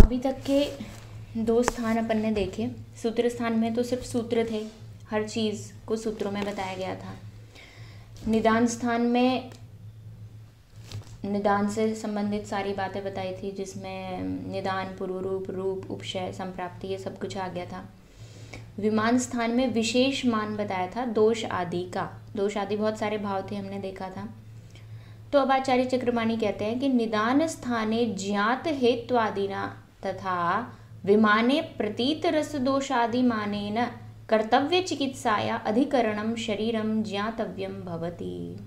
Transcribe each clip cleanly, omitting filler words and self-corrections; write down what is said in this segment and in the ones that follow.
अभी तक के दो स्थान अपन ने देखे। सूत्र स्थान में तो सिर्फ सूत्र थे, हर चीज़ को सूत्रों में बताया गया था। निदान स्थान में निदान से संबंधित सारी बातें बताई थी, जिसमें निदान, पूर्वरूप, रूप, उपशय, संप्राप्ति, ये सब कुछ आ गया था। विमान स्थान में विशेष मान बताया था दोष आदि का। दोष आदि बहुत सारे भाव थे, हमने देखा था। तो अब आचार्य चक्रपाणि कहते हैं कि निदान स्थाने ज्ञात हेत्वादिना तथा विमाने प्रतीत रस दोषादि मानेन कर्तव्य चिकित्साया अधिकरणम शरीरम ज्ञातव्यम भवति।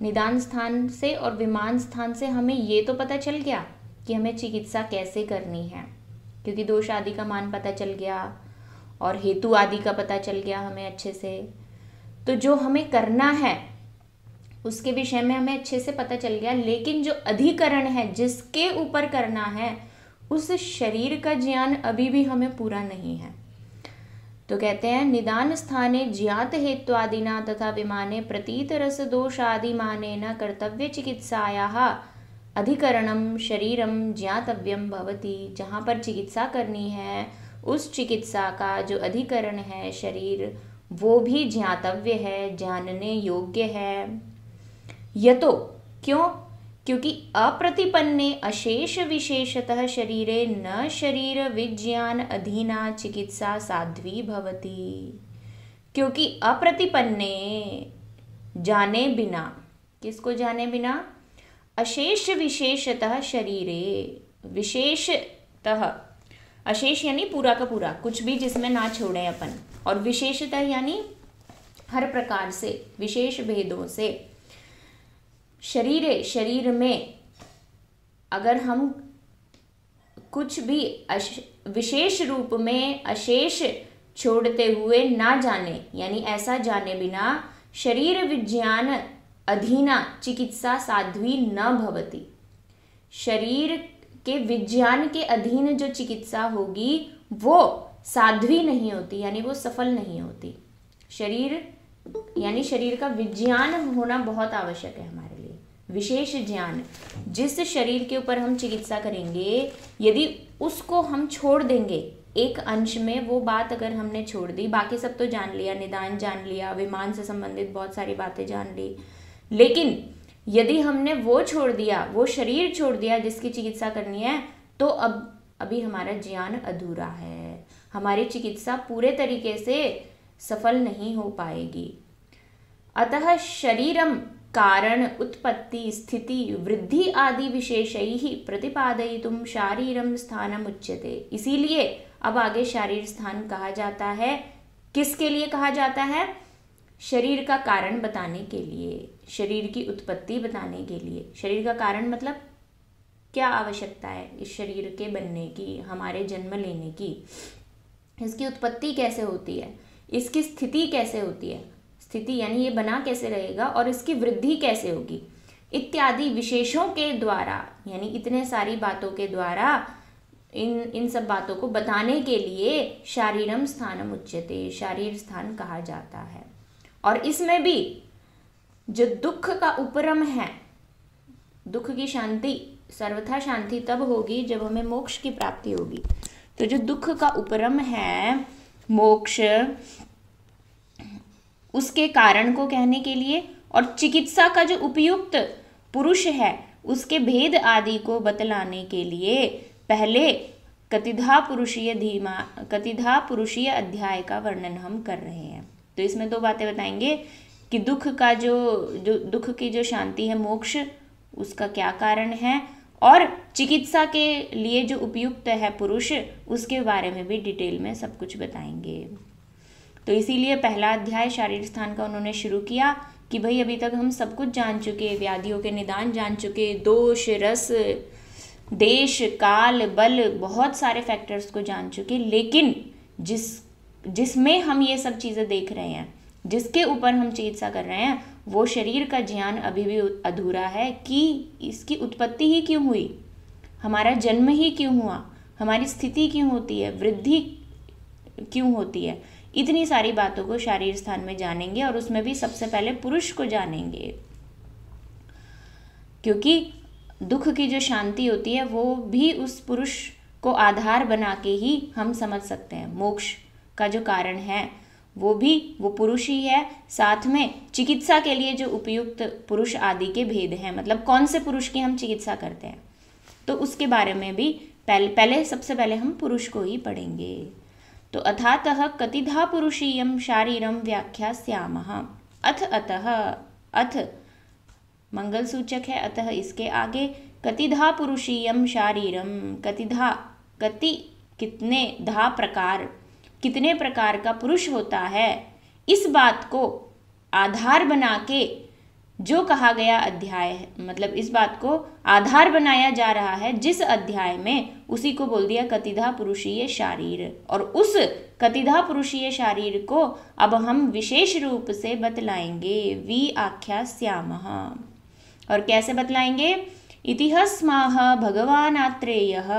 निदान स्थान से और विमान स्थान से हमें ये तो पता चल गया कि हमें चिकित्सा कैसे करनी है, क्योंकि दोष आदि का मान पता चल गया और हेतु आदि का पता चल गया हमें अच्छे से। तो जो हमें करना है उसके विषय में हमें अच्छे से पता चल गया, लेकिन जो अधिकरण है जिसके ऊपर करना है उस शरीर का ज्ञान अभी भी हमें पूरा नहीं है। तो कहते हैं निदान स्थाने ज्ञात हेत्वादिना तथा विमाने प्रतीत रस दोष आदि माने न कर्तव्य चिकित्सायाः अधिकरणम शरीरम ज्ञातव्यम भवति। जहाँ पर चिकित्सा करनी है उस चिकित्सा का जो अधिकरण है शरीर, वो भी ज्ञातव्य है, जानने योग्य है। यतो क्यों? क्योंकि अप्रतिपन्ने अशेष विशेषतः शरीरे न शरीर विज्ञान अधीना चिकित्सा साध्वी भवति। क्योंकि अप्रतिपन्ने जाने बिना, किसको जाने बिना? अशेष विशेषतः शरीरे, विशेषतः, अशेष यानी पूरा का पूरा, कुछ भी जिसमें ना छोड़े अपन, और विशेषतः यानी हर प्रकार से, विशेष भेदों से। शरीरे, शरीर में अगर हम कुछ भी विशेष रूप में अशेष छोड़ते हुए ना जाने, यानी ऐसा जाने बिना शरीर विज्ञान अधीना चिकित्सा साध्वी न भवति। शरीर के विज्ञान के अधीन जो चिकित्सा होगी वो साध्वी नहीं होती, यानी वो सफल नहीं होती। शरीर यानी शरीर का विज्ञान होना बहुत आवश्यक है हमारे लिए, विशेष ज्ञान। जिस शरीर के ऊपर हम चिकित्सा करेंगे, यदि उसको हम छोड़ देंगे एक अंश में, वो बात अगर हमने छोड़ दी, बाकी सब तो जान लिया, निदान जान लिया, विमान से संबंधित बहुत सारी बातें जान ली, लेकिन यदि हमने वो छोड़ दिया, वो शरीर छोड़ दिया जिसकी चिकित्सा करनी है, तो अभी हमारा ज्ञान अधूरा है, हमारी चिकित्सा पूरे तरीके से सफल नहीं हो पाएगी। अतः शरीरम कारण उत्पत्ति स्थिति वृद्धि आदि विशेषैः प्रतिपादयितुं शारीरम स्थानम उच्यते। इसीलिए अब आगे शारीर स्थान कहा जाता है। किसके लिए कहा जाता है? शरीर का कारण बताने के लिए, शरीर की उत्पत्ति बताने के लिए। शरीर का कारण मतलब क्या आवश्यकता है इस शरीर के बनने की, हमारे जन्म लेने की, इसकी उत्पत्ति कैसे होती है, इसकी स्थिति कैसे होती है, स्थिति यानी ये बना कैसे रहेगा, और इसकी वृद्धि कैसे होगी, इत्यादि विशेषों के द्वारा, यानी इतने सारी बातों के द्वारा इन सब बातों को बताने के लिए शारीरम स्थानम उच्यते, शारीर स्थान कहा जाता है। और इसमें भी जो दुख का उपरम है, दुख की शांति, सर्वथा शांति तब होगी जब हमें मोक्ष की प्राप्ति होगी। तो जो दुख का उपरम है मोक्ष, उसके कारण को कहने के लिए, और चिकित्सा का जो उपयुक्त पुरुष है उसके भेद आदि को बतलाने के लिए पहले कतिधा पुरुषीय अध्याय का वर्णन हम कर रहे हैं। तो इसमें दो बातें बताएंगे कि दुख का जो दुख की जो शांति है मोक्ष, उसका क्या कारण है, और चिकित्सा के लिए जो उपयुक्त है पुरुष, उसके बारे में भी डिटेल में सब कुछ बताएंगे। तो इसीलिए पहला अध्याय शारीर स्थान का उन्होंने शुरू किया कि भाई अभी तक हम सब कुछ जान चुके, व्याधियों के निदान जान चुके, दोष, रस, देश, काल, बल, बहुत सारे फैक्टर्स को जान चुके, लेकिन जिसमें हम ये सब चीज़ें देख रहे हैं, जिसके ऊपर हम चिकित्सा कर रहे हैं, वो शरीर का ज्ञान अभी भी अधूरा है कि इसकी उत्पत्ति ही क्यों हुई, हमारा जन्म ही क्यों हुआ, हमारी स्थिति क्यों होती है, वृद्धि क्यों होती है। इतनी सारी बातों को शारीर स्थान में जानेंगे, और उसमें भी सबसे पहले पुरुष को जानेंगे, क्योंकि दुख की जो शांति होती है वो भी उस पुरुष को आधार बना के ही हम समझ सकते हैं। मोक्ष का जो कारण है वो पुरुष ही है। साथ में चिकित्सा के लिए जो उपयुक्त पुरुष आदि के भेद हैं, मतलब कौन से पुरुष की हम चिकित्सा करते हैं, तो उसके बारे में भी सबसे पहले हम पुरुष को ही पढ़ेंगे। तो अथातः कतिधा पुरुषीयम शारीरम व्याख्यास्यामः। अतः अथ मंगल सूचक है, अतः इसके आगे कतिधा पुरुषीयम शारीरम, कति कितने, धा प्रकार, कितने प्रकार का पुरुष होता है, इस बात को आधार बना के जो कहा गया अध्याय है, मतलब इस बात को आधार बनाया जा रहा है जिस अध्याय में, उसी को बोल दिया कतिधा पुरुषीय शारीर। और उस कतिधा पुरुषीय शारीर को अब हम विशेष रूप से बतलाएंगे, वी आख्यास्यामः। और कैसे बतलाएंगे? इतिहस्माह भगवान आत्रेयः,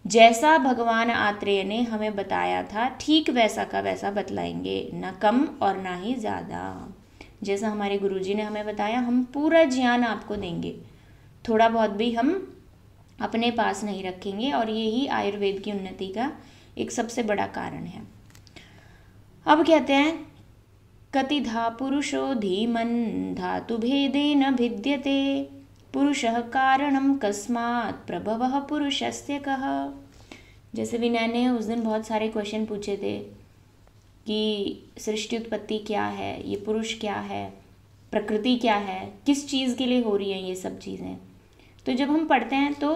जैसा भगवान आत्रेय ने हमें बताया था ठीक वैसा का वैसा बतलाएंगे, न कम और ना ही ज़्यादा। जैसा हमारे गुरुजी ने हमें बताया हम पूरा ज्ञान आपको देंगे, थोड़ा बहुत भी हम अपने पास नहीं रखेंगे। और यही आयुर्वेद की उन्नति का एक सबसे बड़ा कारण है। अब कहते हैं कतिधा पुरुषो धीमन् धातु भेदेन भिद्यते, पुरुषः कारणं कस्मात् प्रभवः पुरुषस्य कः। जैसे विनय ने उस दिन बहुत सारे क्वेश्चन पूछे थे कि सृष्टि उत्पत्ति क्या है, ये पुरुष क्या है, प्रकृति क्या है, किस चीज़ के लिए हो रही है ये सब चीज़ें। तो जब हम पढ़ते हैं तो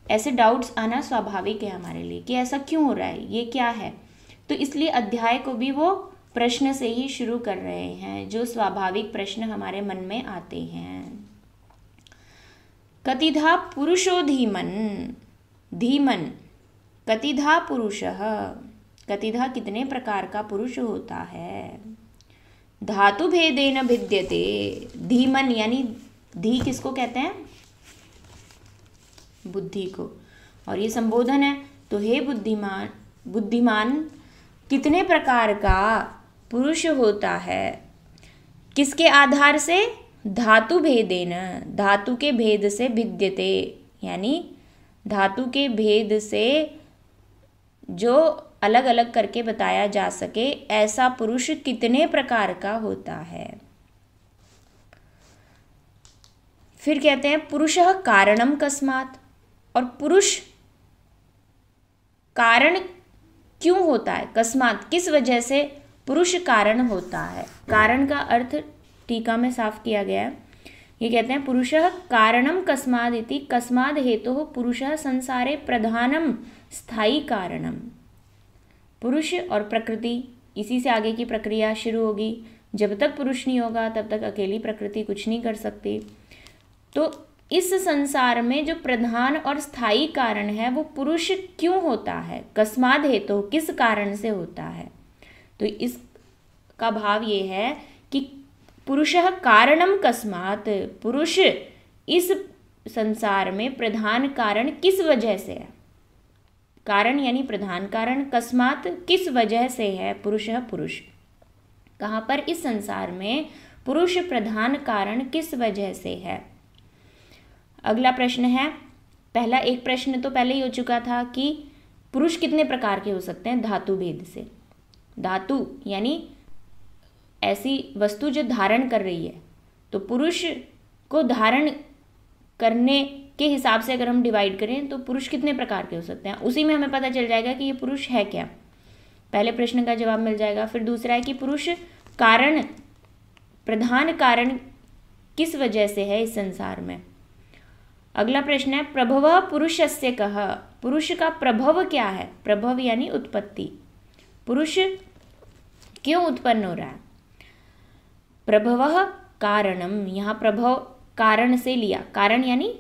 ऐसे डाउट्स आना स्वाभाविक है हमारे लिए कि ऐसा क्यों हो रहा है, ये क्या है। तो इसलिए अध्याय को भी वो प्रश्न से ही शुरू कर रहे हैं, जो स्वाभाविक प्रश्न हमारे मन में आते हैं। कतिधा पुरुषो धीमन्, धीमन् कतिधा पुरुषः, कतिधा कितने प्रकार का पुरुष होता है। धातु भेदेन भिद्यते, धीमन यानी धी किसको कहते हैं? बुद्धि को। और ये संबोधन है, तो हे बुद्धिमान, बुद्धिमान कितने प्रकार का पुरुष होता है, किसके आधार से? धातु भेदेन, धातु के भेद से भिद्यते, यानी धातु के भेद से जो अलग अलग करके बताया जा सके, ऐसा पुरुष कितने प्रकार का होता है। फिर कहते हैं पुरुषः कारणम कस्मात्, और पुरुष कारण क्यों होता है, कस्मात् किस वजह से पुरुष कारण होता है। कारण का अर्थ टीका में साफ किया गया है। ये कहते हैं पुरुषः कारणम कस्माद् इति, कस्माद् हेतुः पुरुषः संसारे प्रधानम स्थायी कारणम। पुरुष और प्रकृति, इसी से आगे की प्रक्रिया शुरू होगी। जब तक पुरुष नहीं होगा तब तक अकेली प्रकृति कुछ नहीं कर सकती। तो इस संसार में जो प्रधान और स्थायी कारण है वो पुरुष क्यों होता है, कस्माद् हेतुः किस कारण से होता है। तो इसका भाव ये है कि पुरुषः कारणम कस्मात्, पुरुष इस संसार में प्रधान कारण किस वजह से है। कारण यानी प्रधान कारण, कस्मात् किस वजह से है, पुरुषः पुरुष। कहाँ पर? इस संसार में पुरुष प्रधान कारण किस वजह से है। अगला प्रश्न है, पहला एक प्रश्न तो पहले ही हो चुका था कि पुरुष कितने प्रकार के हो सकते हैं, धातु भेद से। धातु यानी ऐसी वस्तु जो धारण कर रही है, तो पुरुष को धारण करने के हिसाब से अगर हम डिवाइड करें तो पुरुष कितने प्रकार के हो सकते हैं, उसी में हमें पता चल जाएगा कि ये पुरुष है क्या। पहले प्रश्न का जवाब मिल जाएगा। फिर दूसरा है कि पुरुष कारण, प्रधान कारण किस वजह से है इस संसार में। अगला प्रश्न है प्रभव पुरुषस्य कः, पुरुष का प्रभव क्या है। प्रभव यानी उत्पत्ति, पुरुष क्यों उत्पन्न हो रहा है। प्रभवः कारणम, यहाँ प्रभव कारण से लिया, कारण यानी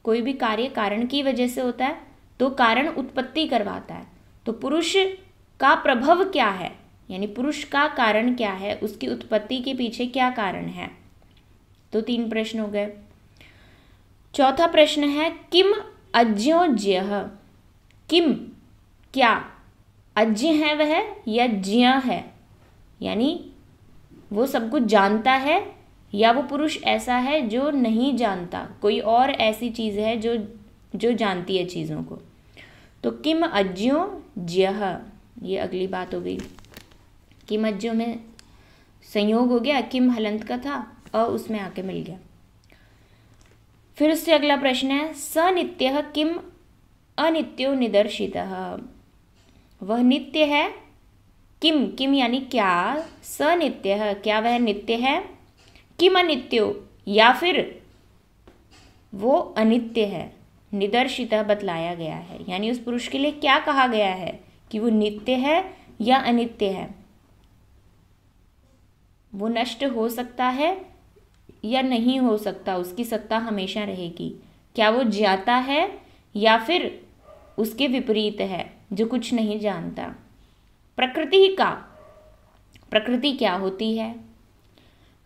कोई भी कार्य कारण की वजह से होता है, तो कारण उत्पत्ति करवाता है। तो पुरुष का प्रभव क्या है, यानी पुरुष का कारण क्या है, उसकी उत्पत्ति के पीछे क्या कारण है। तो 3 प्रश्न हो गए। चौथा प्रश्न है किम अज्ञोज्यः, किम क्या, अज्ञ है वह या ज्ञ है, यानी वो सब कुछ जानता है, या वो पुरुष ऐसा है जो नहीं जानता, कोई और ऐसी चीज़ है जो जानती है चीज़ों को। तो किम अज्यो ज्यः, ये अगली बात हो गई। किम अज्यो में संयोग हो गया, किम हलंत का था, उसमें आके मिल गया। फिर उससे अगला प्रश्न है सनित्यः किम अनित्यो निदर्शितः, वह नित्य है, किम, किम यानी क्या, सनित्यः क्या वह नित्य है, किम अनित्यो या फिर वो अनित्य है, निदर्शितः बतलाया गया है, यानी उस पुरुष के लिए क्या कहा गया है कि वो नित्य है या अनित्य है, वो नष्ट हो सकता है या नहीं हो सकता, उसकी सत्ता हमेशा रहेगी, क्या वो ज्ञाता है या फिर उसके विपरीत है जो कुछ नहीं जानता। प्रकृति का, प्रकृति क्या होती है,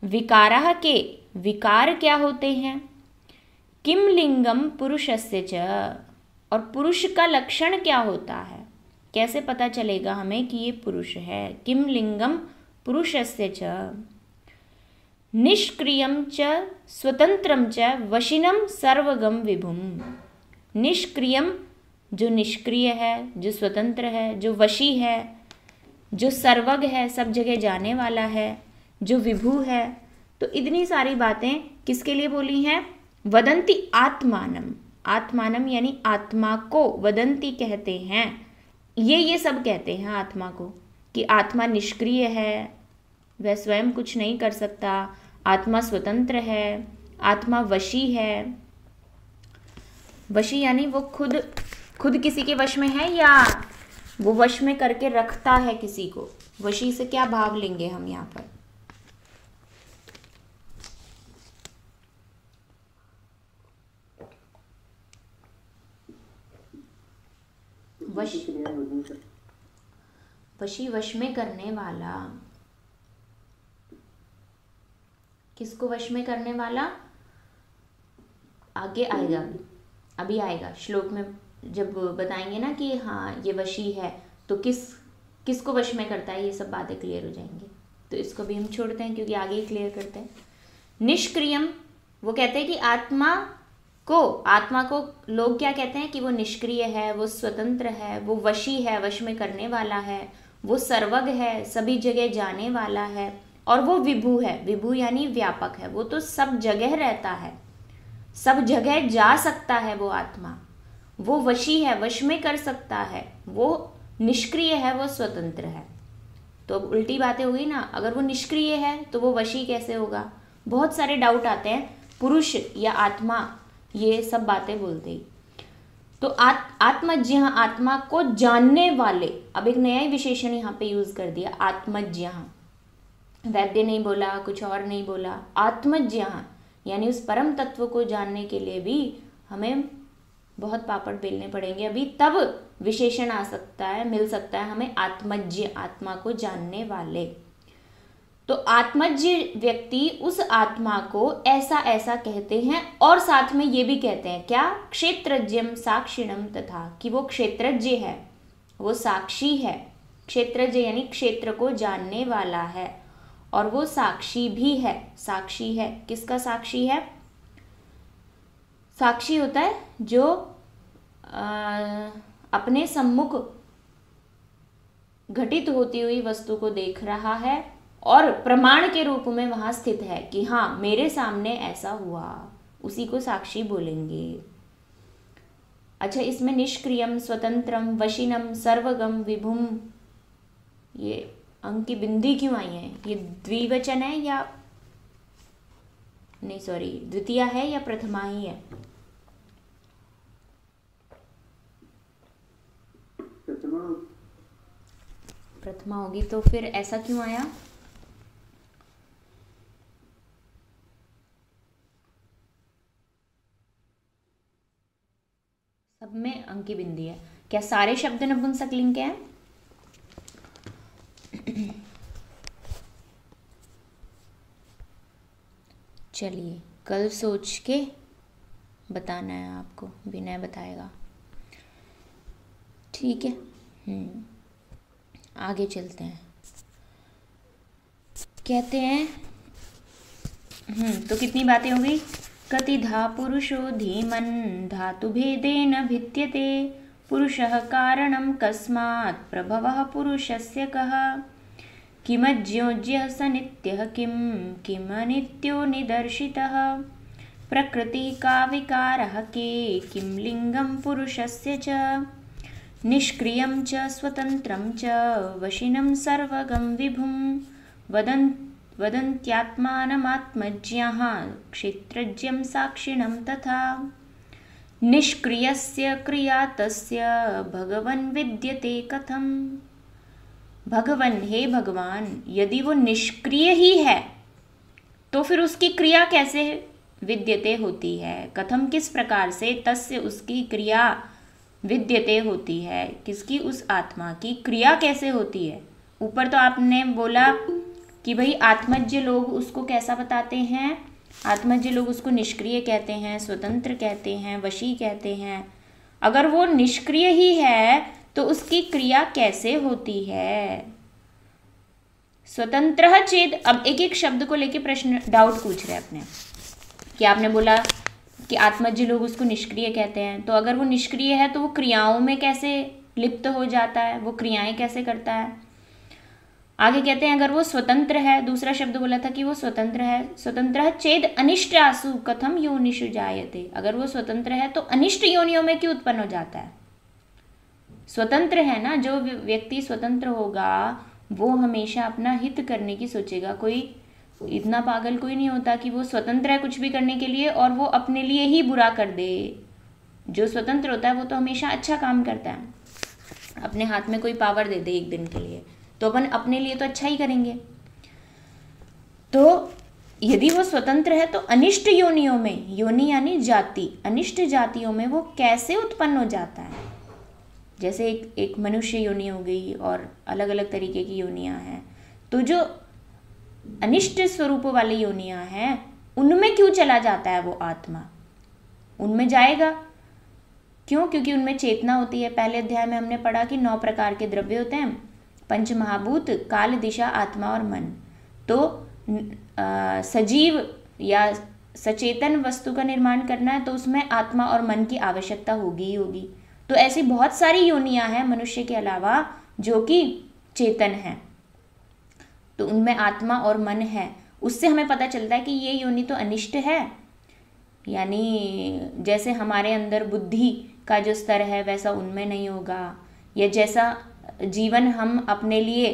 विकाराः के विकार क्या होते हैं, किम लिंगम पुरुषस्य च, और पुरुष का लक्षण क्या होता है, कैसे पता चलेगा हमें कि ये पुरुष है, किम लिंगम पुरुषस्य च, निष्क्रियम च स्वतंत्रम च वशिनम सर्वगम विभुम। निष्क्रियम जो निष्क्रिय है, जो स्वतंत्र है, जो वशी है, जो सर्वज्ञ है, सब जगह जाने वाला है, जो विभु है। तो इतनी सारी बातें किसके लिए बोली हैं, वदंती आत्मानम, आत्मानम यानी आत्मा को वदंती कहते हैं, ये सब कहते हैं आत्मा को कि आत्मा निष्क्रिय है, वह स्वयं कुछ नहीं कर सकता, आत्मा स्वतंत्र है, आत्मा वशी है। वशी यानी वो खुद किसी के वश में है या वो वश में करके रखता है किसी को। वशी से क्या भाव लेंगे हम यहाँ पर, वशी वश में करने वाला, किसको वश में करने वाला, आगे आएगा, अभी आएगा श्लोक में जब बताएंगे ना कि हाँ ये वशी है तो किसको वश में करता है, ये सब बातें क्लियर हो जाएंगी। तो इसको भी हम छोड़ते हैं क्योंकि आगे ही क्लियर करते हैं। निष्क्रियम, वो कहते हैं कि आत्मा को लोग क्या कहते हैं कि वो निष्क्रिय है, वो स्वतंत्र है, वो वशी है, वश में करने वाला है, वो सर्वज्ञ है, सभी जगह जाने वाला है, और वो विभु है। विभु यानी व्यापक है, वो तो सब जगह रहता है, सब जगह जा सकता है वो आत्मा। वो वशी है, वश में कर सकता है, वो निष्क्रिय है, वो स्वतंत्र है। तो अब उल्टी बातें हो गई ना, अगर वो निष्क्रिय है तो वो वशी कैसे होगा। बहुत सारे डाउट आते हैं, पुरुष या आत्मा, ये सब बातें बोलते ही। तो आत्मज्ञ, आत्मा को जानने वाले, अब एक नया ही विशेषण यहाँ पे यूज कर दिया, आत्मज्ञ। वैद्य नहीं बोला, कुछ और नहीं बोला, आत्मज्ञ यानी उस परम तत्व को जानने के लिए भी हमें बहुत पापड़ बेलने पड़ेंगे, अभी तब विशेषण आ सकता है, मिल सकता है हमें आत्मज्ञ, आत्मा को जानने वाले। तो आत्मज्ञ व्यक्ति उस आत्मा को ऐसा ऐसा कहते हैं, और साथ में ये भी कहते हैं क्या, क्षेत्रज्ञम साक्षिणम तथा, कि वो क्षेत्रज्ञ है, वो साक्षी है। क्षेत्रज्ञ यानी क्षेत्र को जानने वाला है, और वो साक्षी भी है। साक्षी है, किसका साक्षी है, साक्षी होता है जो अपने सम्मुख घटित होती हुई वस्तु को देख रहा है और प्रमाण के रूप में वहां स्थित है कि हाँ मेरे सामने ऐसा हुआ, उसी को साक्षी बोलेंगे। अच्छा, इसमें निष्क्रियम, स्वतंत्रम, वशिनम, सर्वगम, विभुम, ये अंक की बिंदी क्यों आई है, ये द्विवचन है या नहीं, सॉरी द्वितीय है या प्रथमा ही है, प्रथमा होगी। तो फिर ऐसा क्यों आया, सब में अंक की बिंदी है। क्या सारे शब्द नपुंसकलिंग के हैं? चलिए कल सोच के बताना है आपको, विनय बताएगा, ठीक है। आगे चलते हैं। कहते हैं तो कितनी बातें हो गई, कतिधा पुरुषो धीमन धातु भेदेन भिद्यते पुरुषः कारणं कस्मात् प्रभवः पुरुषस्य कः किमज्योज्यः स नित्यः किमनित्यो निदर्शितः प्रकृति का विकारः के किं लिंगं पुरुषस्य च निष्क्रियं च स्वतन्त्रं च वशिनं सर्वगं विभुं वदन्त्यात्मानमात्मज्ञः क्षेत्रज्ञं साक्षिणं तथा निष्क्रियस्य क्रिया तस्य भगवन् विद्यते कथम। भगवन, हे भगवान, यदि वो निष्क्रिय ही है तो फिर उसकी क्रिया कैसे विद्यते होती है। कथम, किस प्रकार से, तस्य उसकी क्रिया विद्यते होती है, किसकी, उस आत्मा की क्रिया कैसे होती है। ऊपर तो आपने बोला कि भाई आत्मज्ञ लोग उसको कैसा बताते हैं, आत्मज्ञ लोग उसको निष्क्रिय कहते हैं, स्वतंत्र कहते हैं, वशी कहते हैं। अगर वो निष्क्रिय ही है तो उसकी क्रिया कैसे होती है। स्वतंत्र चेद, अब एक एक शब्द को लेके प्रश्न, डाउट पूछ रहे अपने कि आपने बोला कि आत्मज्ञ लोग उसको निष्क्रिय कहते हैं, तो अगर वो निष्क्रिय है तो वो क्रियाओं में कैसे लिप्त हो जाता है, वो क्रियाएं कैसे करता है। आगे कहते हैं अगर वो स्वतंत्र है, दूसरा शब्द बोला था कि वो स्वतंत्र है, स्वतंत्र चेद अनिष्ट आसु कथम योनिषु जायते। अगर वो स्वतंत्र है तो अनिष्ट योनियों में क्यों उत्पन्न हो जाता है। स्वतंत्र है ना, जो व्यक्ति स्वतंत्र होगा वो हमेशा अपना हित करने की सोचेगा। कोई इतना पागल कोई नहीं होता कि वो स्वतंत्र है कुछ भी करने के लिए और वो अपने लिए ही बुरा कर दे। जो स्वतंत्र होता है वो तो हमेशा अच्छा काम करता है। अपने हाथ में कोई पावर दे दे एक दिन के लिए तो अपन अपने लिए तो अच्छा ही करेंगे। तो यदि वो स्वतंत्र है तो अनिष्ट योनियों में, योनि यानी जाति, अनिष्ट जातियों में वो कैसे उत्पन्न हो जाता है। जैसे एक मनुष्य योनि हो गई और अलग अलग तरीके की योनियां हैं, तो जो अनिष्ट स्वरूप वाली योनियां हैं उनमें क्यों चला जाता है वो आत्मा, उनमें जाएगा क्यों, क्योंकि उनमें चेतना होती है। पहले अध्याय में हमने पढ़ा कि 9 प्रकार के द्रव्य होते हैं, पंच महाभूत, काल, दिशा, आत्मा और मन। तो सजीव या सचेतन वस्तु का निर्माण करना है तो उसमें आत्मा और मन की आवश्यकता होगी ही होगी। तो ऐसी बहुत सारी योनियां हैं मनुष्य के अलावा जो कि चेतन हैं, तो उनमें आत्मा और मन है। उससे हमें पता चलता है कि ये योनि तो अनिष्ट है, यानी जैसे हमारे अंदर बुद्धि का जो स्तर है वैसा उनमें नहीं होगा, या जैसा जीवन हम अपने लिए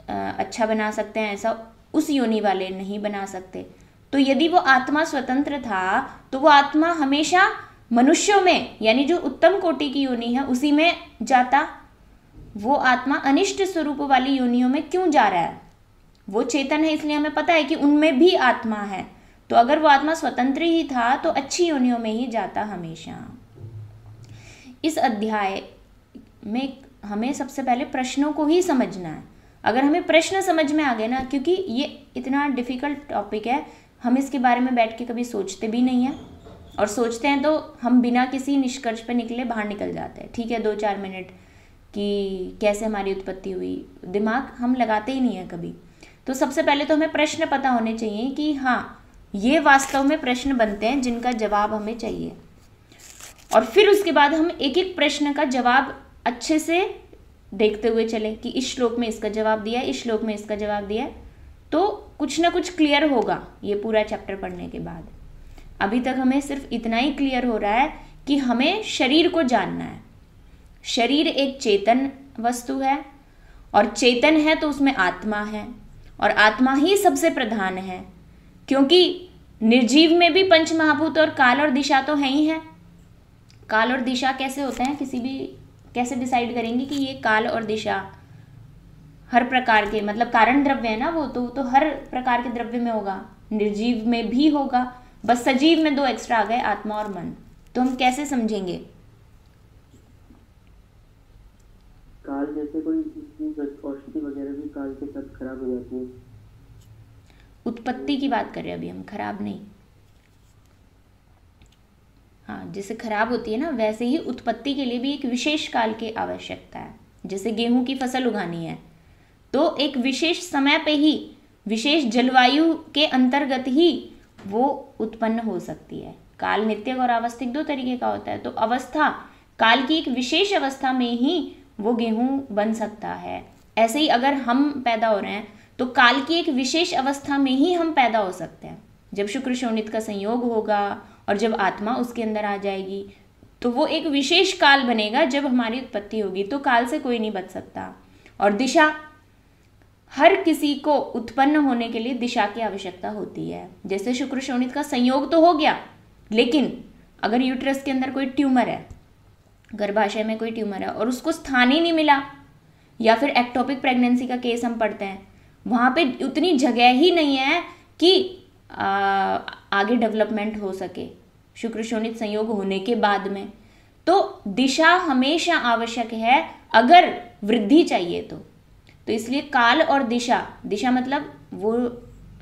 अच्छा बना सकते हैं ऐसा उस योनि वाले नहीं बना सकते। तो यदि वो आत्मा स्वतंत्र था तो वो आत्मा हमेशा मनुष्यों में, यानी जो उत्तम कोटि की योनि है उसी में जाता। वो आत्मा अनिष्ट स्वरूप वाली योनियों में क्यों जा रहा है। वो चेतन है इसलिए हमें पता है कि उनमें भी आत्मा है, तो अगर वो आत्मा स्वतंत्र ही था तो अच्छी योनियों में ही जाता हमेशा। इस अध्याय में हमें सबसे पहले प्रश्नों को ही समझना है। अगर हमें प्रश्न समझ में आ गए ना, क्योंकि ये इतना डिफिकल्ट टॉपिक है, हम इसके बारे में बैठ के कभी सोचते भी नहीं हैं, और सोचते हैं तो हम बिना किसी निष्कर्ष पे निकले बाहर निकल जाते हैं। ठीक है 2-4 मिनट कि कैसे हमारी उत्पत्ति हुई, दिमाग हम लगाते ही नहीं है कभी। तो सबसे पहले तो हमें प्रश्न पता होने चाहिए कि हाँ ये वास्तव में प्रश्न बनते हैं जिनका जवाब हमें चाहिए, और फिर उसके बाद हम एक एक प्रश्न का जवाब अच्छे से देखते हुए चले कि इस श्लोक में इसका जवाब दिया, इस श्लोक में इसका जवाब दिया, तो कुछ ना कुछ क्लियर होगा ये पूरा चैप्टर पढ़ने के बाद। अभी तक हमें सिर्फ इतना ही क्लियर हो रहा है कि हमें शरीर को जानना है। शरीर एक चेतन वस्तु है, और चेतन है तो उसमें आत्मा है, और आत्मा ही सबसे प्रधान है, क्योंकि निर्जीव में भी पंच महाभूत और काल और दिशा तो है ही है। काल और दिशा कैसे होते हैं, किसी भी कैसे डिसाइड करेंगे कि ये काल और दिशा हर प्रकार के, मतलब कारण द्रव्य है ना वो, तो हर प्रकार के द्रव्य में होगा, निर्जीव में भी होगा, बस सजीव में 2 एक्स्ट्रा आ गए, आत्मा और मन। तो हम कैसे समझेंगे। काल जैसे कोई औषधि वगैरह भी काल के साथ खराब हो जाती है। उत्पत्ति की बात कर रहे हैं अभी हम, खराब नहीं। हाँ, जैसे खराब होती है ना वैसे ही उत्पत्ति के लिए भी एक विशेष काल की आवश्यकता है। जैसे गेहूं की फसल उगानी है तो एक विशेष समय पे ही, विशेष जलवायु के अंतर्गत ही वो उत्पन्न हो सकती है। काल नित्यक और आवस्थिक 2 तरीके का होता है। तो अवस्था काल की एक विशेष अवस्था में ही वो गेहूं बन सकता है। ऐसे ही अगर हम पैदा हो रहे हैं तो काल की एक विशेष अवस्था में ही हम पैदा हो सकते हैं। जब शुक्र शोणित का संयोग होगा और जब आत्मा उसके अंदर आ जाएगी तो वो एक विशेष काल बनेगा जब हमारी उत्पत्ति होगी। तो काल से कोई नहीं बच सकता। और दिशा, हर किसी को उत्पन्न होने के लिए दिशा की आवश्यकता होती है। जैसे शुक्र शोणित का संयोग तो हो गया, लेकिन अगर यूट्रस के अंदर कोई ट्यूमर है, गर्भाशय में कोई ट्यूमर है और उसको स्थान ही नहीं मिला, या फिर एक्टोपिक प्रेगनेंसी का केस हम पढ़ते हैं, वहाँ पे उतनी जगह ही नहीं है कि आगे डेवलपमेंट हो सके शुक्र शोणित संयोग होने के बाद में। तो दिशा हमेशा आवश्यक है अगर वृद्धि चाहिए तो इसलिए काल और दिशा, दिशा मतलब वो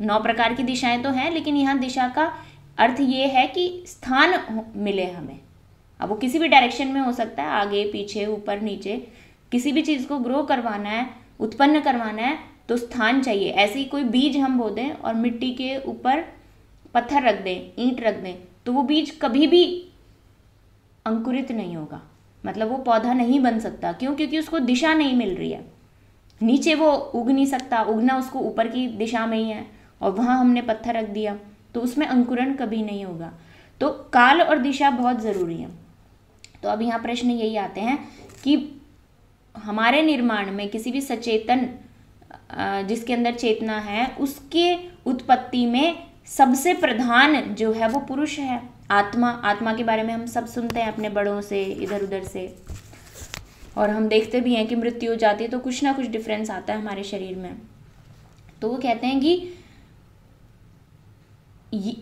9 प्रकार की दिशाएं तो हैं, लेकिन यहाँ दिशा का अर्थ ये है कि स्थान मिले हमें। अब वो किसी भी डायरेक्शन में हो सकता है, आगे पीछे ईपर नीचे, किसी भी चीज़ को ग्रो करवाना है, उत्पन्न करवाना है तो स्थान चाहिए। ऐसे ही कोई बीज हम बो दें और मिट्टी के ऊपर पत्थर रख दें, ईंट रख दें, तो वो बीज कभी भी अंकुरित नहीं होगा, मतलब वो पौधा नहीं बन सकता। क्यों? क्योंकि उसको दिशा नहीं मिल रही है। नीचे वो उग नहीं सकता, उगना उसको ऊपर की दिशा में ही है, और वहाँ हमने पत्थर रख दिया तो उसमें अंकुरण कभी नहीं होगा। तो काल और दिशा बहुत ज़रूरी है। तो अब यहाँ प्रश्न यही आते हैं कि हमारे निर्माण में किसी भी सचेतन जिसके अंदर चेतना है, उसके उत्पत्ति में सबसे प्रधान जो है वो पुरुष है, आत्मा। आत्मा के बारे में हम सब सुनते हैं अपने बड़ों से, इधर उधर से, और हम देखते भी हैं कि मृत्यु हो जाती है तो कुछ ना कुछ डिफरेंस आता है हमारे शरीर में। तो वो कहते हैं कि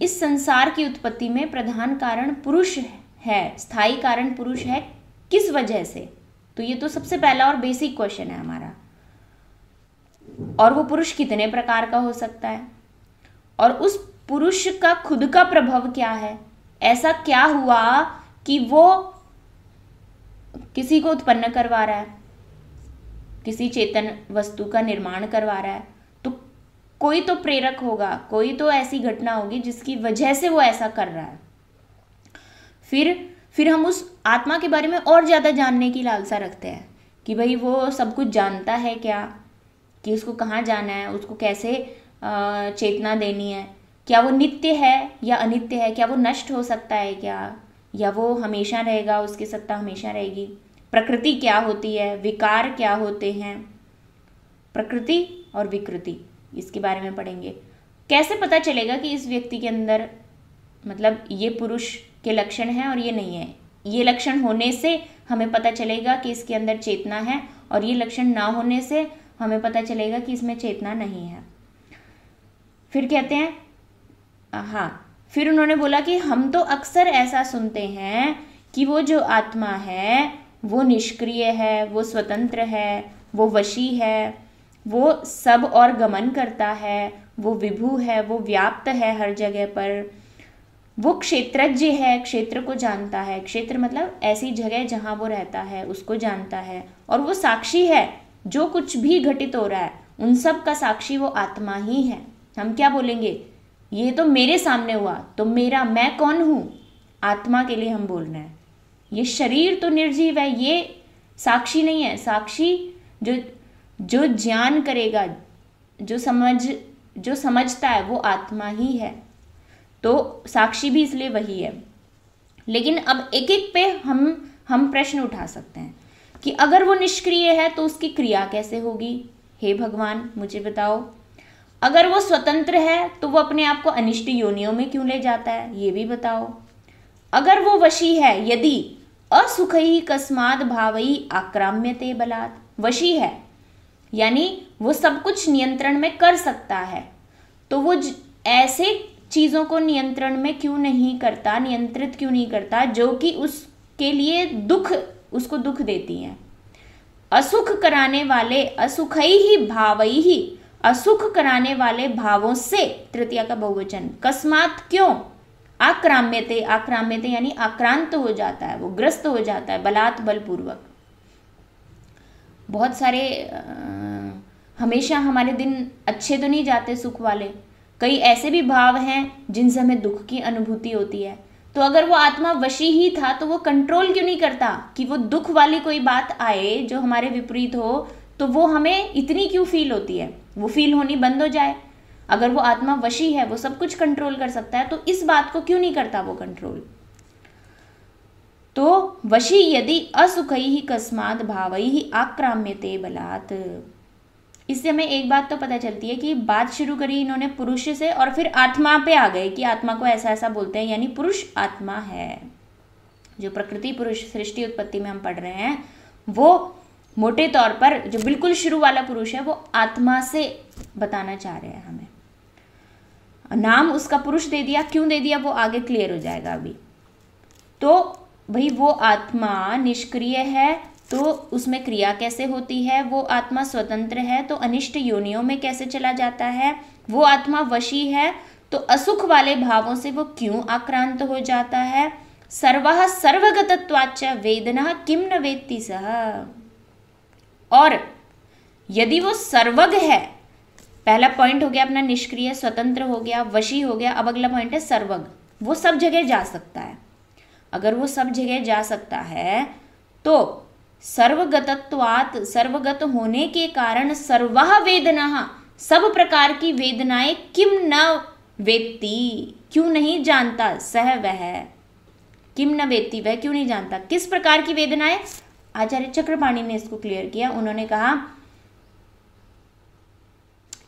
इस संसार की उत्पत्ति में प्रधान कारण पुरुष है, स्थायी कारण पुरुष है। किस वजह से? तो ये तो सबसे पहला और बेसिक क्वेश्चन है हमारा। और वो पुरुष कितने प्रकार का हो सकता है, और उस पुरुष का खुद का प्रभाव क्या है? ऐसा क्या हुआ कि वो किसी को उत्पन्न करवा रहा है, किसी चेतन वस्तु का निर्माण करवा रहा है, तो कोई तो प्रेरक होगा, कोई तो ऐसी घटना होगी जिसकी वजह से वो ऐसा कर रहा है। फिर हम उस आत्मा के बारे में और ज़्यादा जानने की लालसा रखते हैं कि भाई वो सब कुछ जानता है क्या, कि उसको कहाँ जाना है, उसको कैसे चेतना देनी है, क्या वो नित्य है या अनित्य है, क्या वो नष्ट हो सकता है क्या, या वो हमेशा रहेगा, उसकी सत्ता हमेशा रहेगी। प्रकृति क्या होती है, विकार क्या होते हैं, प्रकृति और विकृति, इसके बारे में पढ़ेंगे। कैसे पता चलेगा कि इस व्यक्ति के अंदर मतलब ये पुरुष के लक्षण हैं और ये नहीं है। ये लक्षण होने से हमें पता चलेगा कि इसके अंदर चेतना है, और ये लक्षण ना होने से हमें पता चलेगा कि इसमें चेतना नहीं है। फिर कहते हैं, फिर उन्होंने बोला कि हम तो अक्सर ऐसा सुनते हैं कि वो जो आत्मा है वो निष्क्रिय है, वो स्वतंत्र है, वो वशी है, वो सब और गमन करता है, वो विभु है, वो व्याप्त है हर जगह पर, वो क्षेत्रज्ञ है, क्षेत्र को जानता है। क्षेत्र मतलब ऐसी जगह जहाँ वो रहता है उसको जानता है, और वो साक्षी है, जो कुछ भी घटित हो रहा है उन सब का साक्षी वो आत्मा ही है। हम क्या बोलेंगे, ये तो मेरे सामने हुआ, तो मैं कौन हूँ? आत्मा के लिए हम बोल रहे हैं। ये शरीर तो निर्जीव है, ये साक्षी नहीं है। साक्षी जो ज्ञान करेगा, जो समझता है, वो आत्मा ही है। तो साक्षी भी इसलिए वही है। लेकिन अब एक एक पे हम प्रश्न उठा सकते हैं कि अगर वो निष्क्रिय है तो उसकी क्रिया कैसे होगी? हे भगवान मुझे बताओ। अगर वो स्वतंत्र है तो वो अपने आप को अनिष्ट योनियों में क्यों ले जाता है? ये भी बताओ। अगर वो वशी है, यदि असुखई कस्माद भावई आक्राम्यते बलात्, वशी है यानी वो सब कुछ नियंत्रण में कर सकता है, तो वो ऐसे चीज़ों को नियंत्रण में क्यों नहीं करता, नियंत्रित क्यों नहीं करता जो कि उसके लिए उसको दुख देती हैं। असुख कराने वाले, असुखई ही भावई ही, असुख कराने वाले भावों से, तृतीया का बहुवचन, कस्मात क्यों, आक्राम्यते, आक्राम्यते यानी आक्रांत हो जाता है, वो ग्रस्त हो जाता है, बलात् बलपूर्वक। बहुत सारे हमेशा हमारे दिन अच्छे तो नहीं जाते सुख वाले, कई ऐसे भी भाव हैं जिनसे हमें दुख की अनुभूति होती है। तो अगर वो आत्मा वशी ही था तो वो कंट्रोल क्यों नहीं करता कि वो दुख वाली कोई बात आए जो हमारे विपरीत हो तो वो हमें इतनी क्यों फील होती है, वो फील होनी बंद हो जाए। अगर वो आत्मा वशी है, वो सब कुछ कंट्रोल कर सकता है, तो इस बात को क्यों नहीं करता वो कंट्रोल। तो वशी यदि असुखैः कस्मात् भावैः आक्राम्यते बलात्। इससे हमें एक बात तो पता चलती है कि बात शुरू करी इन्होंने पुरुष से और फिर आत्मा पे आ गए कि आत्मा को ऐसा ऐसा बोलते हैं, यानी पुरुष आत्मा है। जो प्रकृति पुरुष सृष्टि उत्पत्ति में हम पढ़ रहे हैं वो मोटे तौर पर जो बिल्कुल शुरू वाला पुरुष है वो आत्मा से बताना चाह रहे हैं हमें। नाम उसका पुरुष दे दिया, क्यों दे दिया वो आगे क्लियर हो जाएगा अभी। तो भाई वो आत्मा निष्क्रिय है तो उसमें क्रिया कैसे होती है, वो आत्मा स्वतंत्र है तो अनिष्ट योनियों में कैसे चला जाता है, वो आत्मा वशी है तो असुख वाले भावों से वो क्यों आक्रांत हो जाता है। सर्वः सर्वगतत्वाच्च वेदना किम न वेत्ति सः। और यदि वो सर्वग है, पहला पॉइंट हो गया अपना निष्क्रिय, स्वतंत्र हो गया, वशी हो गया, अब अगला पॉइंट है सर्वग, वो सब जगह जा सकता है। अगर वो सब जगह जा सकता है तो सर्वगतत्वात्, सर्वगत होने के कारण सर्वः वेदना, सब प्रकार की वेदनाएं किम न वेत्ति, क्यों नहीं जानता, सह वह, किम न वेत्ति, वह क्यों नहीं जानता। किस प्रकार की वेदनाएं, आचार्य चक्रपाणी ने इसको क्लियर किया। उन्होंने कहा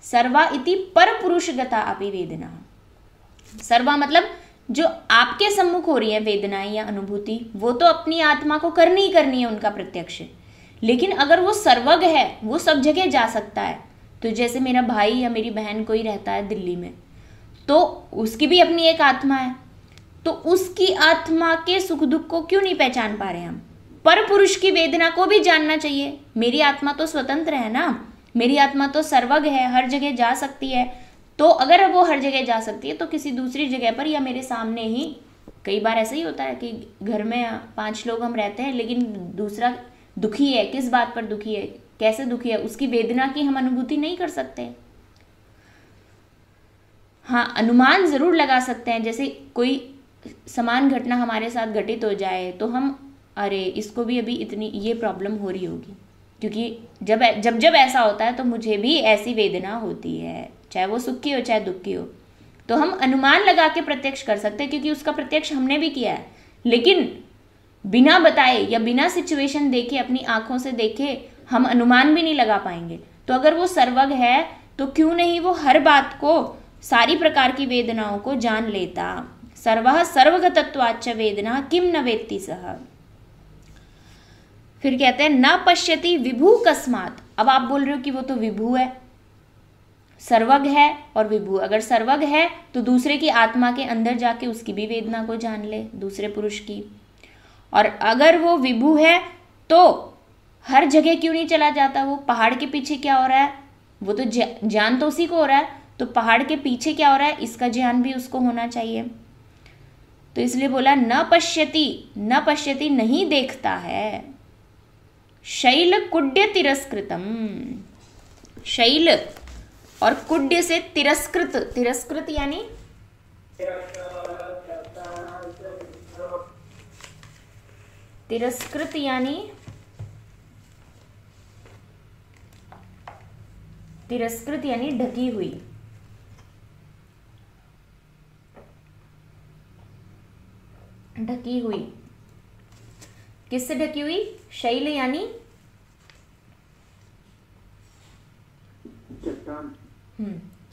सर्वा इति पर पुरुषगता अपि वेदना। सर्वा मतलब जो आपके सम्मुख हो रही है वेदनाएं या अनुभूति, वो तो अपनी आत्मा को करनी ही करनी है उनका प्रत्यक्ष, लेकिन अगर वो सर्वग है, वो सब जगह जा सकता है। तो जैसे मेरा भाई या मेरी बहन कोई रहता है दिल्ली में, तो उसकी भी अपनी एक आत्मा है, तो उसकी आत्मा के सुख दुख को क्यों नहीं पहचान पा रहे हम। पर पुरुष की वेदना को भी जानना चाहिए। मेरी आत्मा तो स्वतंत्र है ना, मेरी आत्मा तो सर्वग है, हर जगह जा सकती है। तो अगर वो हर जगह जा सकती है तो किसी दूसरी जगह पर या मेरे सामने ही, कई बार ऐसा ही होता है कि घर में 5 लोग हम रहते हैं लेकिन दूसरा दुखी है, किस बात पर दुखी है, कैसे दुखी है, उसकी वेदना की हम अनुभूति नहीं कर सकते। हाँ, अनुमान जरूर लगा सकते हैं। जैसे कोई समान घटना हमारे साथ घटित हो जाए तो हम, अरे इसको भी अभी इतनी ये प्रॉब्लम हो रही होगी, क्योंकि जब ऐसा होता है तो मुझे भी ऐसी वेदना होती है, चाहे वो सुख की हो चाहे दुख की हो। तो हम अनुमान लगा के प्रत्यक्ष कर सकते हैं, क्योंकि उसका प्रत्यक्ष हमने भी किया है। लेकिन बिना बताए या बिना सिचुएशन देखे, अपनी आंखों से देखे हम अनुमान भी नहीं लगा पाएंगे। तो अगर वो सर्वग है तो क्यों नहीं वो हर बात को, सारी प्रकार की वेदनाओं को जान लेता। सर्वः सर्वगतत्वाच्च वेदना किम न वेत्ति सः। फिर कहते हैं न पश्यति विभु कस्मात्। अब आप बोल रहे हो कि वो तो विभु है, सर्वग है और विभु। अगर सर्वग है तो दूसरे की आत्मा के अंदर जाके उसकी भी वेदना को जान ले, दूसरे पुरुष की। और अगर वो विभु है तो हर जगह क्यों नहीं चला जाता। वो पहाड़ के पीछे क्या हो रहा है, वो तो ज्ञान तो उसी को हो रहा है, तो पहाड़ के पीछे क्या हो रहा है इसका ज्ञान भी उसको होना चाहिए। तो इसलिए बोला न पश्यति, न पश्यति नहीं देखता है। शैल कुड्य तिरस्कृतम, शैल और कुड्य से तिरस्कृत, तिरस्कृत यानी तिरस्कृत यानी तिरस्कृत यानी ढकी हुई। ढकी हुई किससे ढकी हुई, शैल यानी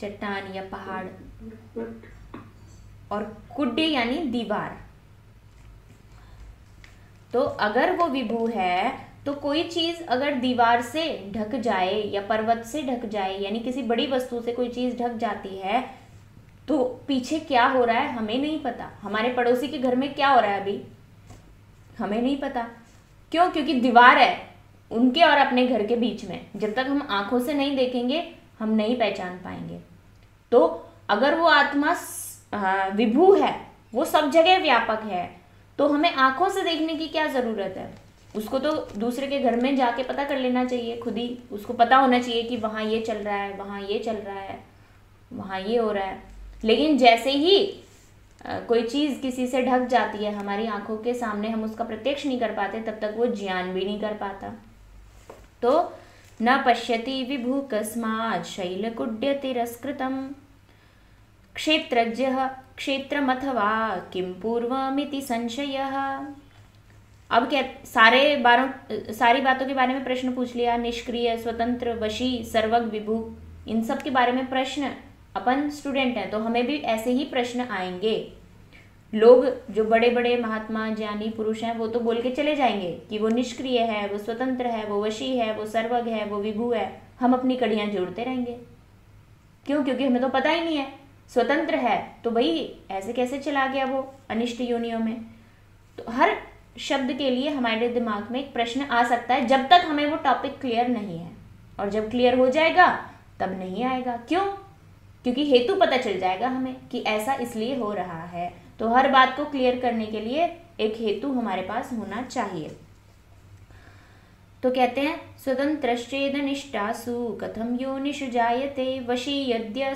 चट्टान या पहाड़, और कुड्य यानी दीवार। तो अगर वो विभु है तो कोई चीज अगर दीवार से ढक जाए या पर्वत से ढक जाए, यानी किसी बड़ी वस्तु से कोई चीज ढक जाती है, तो पीछे क्या हो रहा है हमें नहीं पता। हमारे पड़ोसी के घर में क्या हो रहा है अभी हमें नहीं पता। क्यों? क्योंकि दीवार है उनके और अपने घर के बीच में। जब तक हम आंखों से नहीं देखेंगे हम नहीं पहचान पाएंगे। तो अगर वो आत्मा विभु है, वो सब जगह व्यापक है, तो हमें आंखों से देखने की क्या जरूरत है। उसको तो दूसरे के घर में जाके पता कर लेना चाहिए, खुद ही उसको पता होना चाहिए कि वहाँ ये चल रहा है, वहाँ ये चल रहा है, वहाँ ये हो रहा है। लेकिन जैसे ही कोई चीज़ किसी से ढक जाती है हमारी आंखों के सामने, हम उसका प्रत्यक्ष नहीं कर पाते, तब तक वो ज्ञान भी नहीं कर पाता। तो न पश्यति विभु कस्मात् शैलकुड्य तिरस्कृतम् क्षेत्रज्ञः क्षेत्रमथवा किं पूर्वमिति संशयः। अब क्या सारी बातों के बारे में प्रश्न पूछ लिया, निष्क्रिय, स्वतंत्र, वशी, सर्वज्ञ, विभु, इन सब के बारे में प्रश्न। अपन स्टूडेंट हैं तो हमें भी ऐसे ही प्रश्न आएंगे। लोग जो बड़े बड़े महात्मा ज्ञानी पुरुष हैं वो तो बोल के चले जाएंगे कि वो निष्क्रिय है, वो स्वतंत्र है, वो वशी है, वो सर्वज्ञ है, वो विभु है। हम अपनी कड़ियाँ जोड़ते रहेंगे। क्यों? क्योंकि हमें तो पता ही नहीं है। स्वतंत्र है तो भाई ऐसे कैसे चला गया वो अनिष्ट योनियों में। तो हर शब्द के लिए हमारे दिमाग में एक प्रश्न आ सकता है जब तक हमें वो टॉपिक क्लियर नहीं है, और जब क्लियर हो जाएगा तब नहीं आएगा। क्यों? क्योंकि हेतु पता चल जाएगा हमें कि ऐसा इसलिए हो रहा है। तो हर बात को क्लियर करने के लिए एक हेतु हमारे पास होना चाहिए। तो कहते हैं स्वतंत्रश्चेदनिष्टासु कथम योनिषु जायते वशी यद्य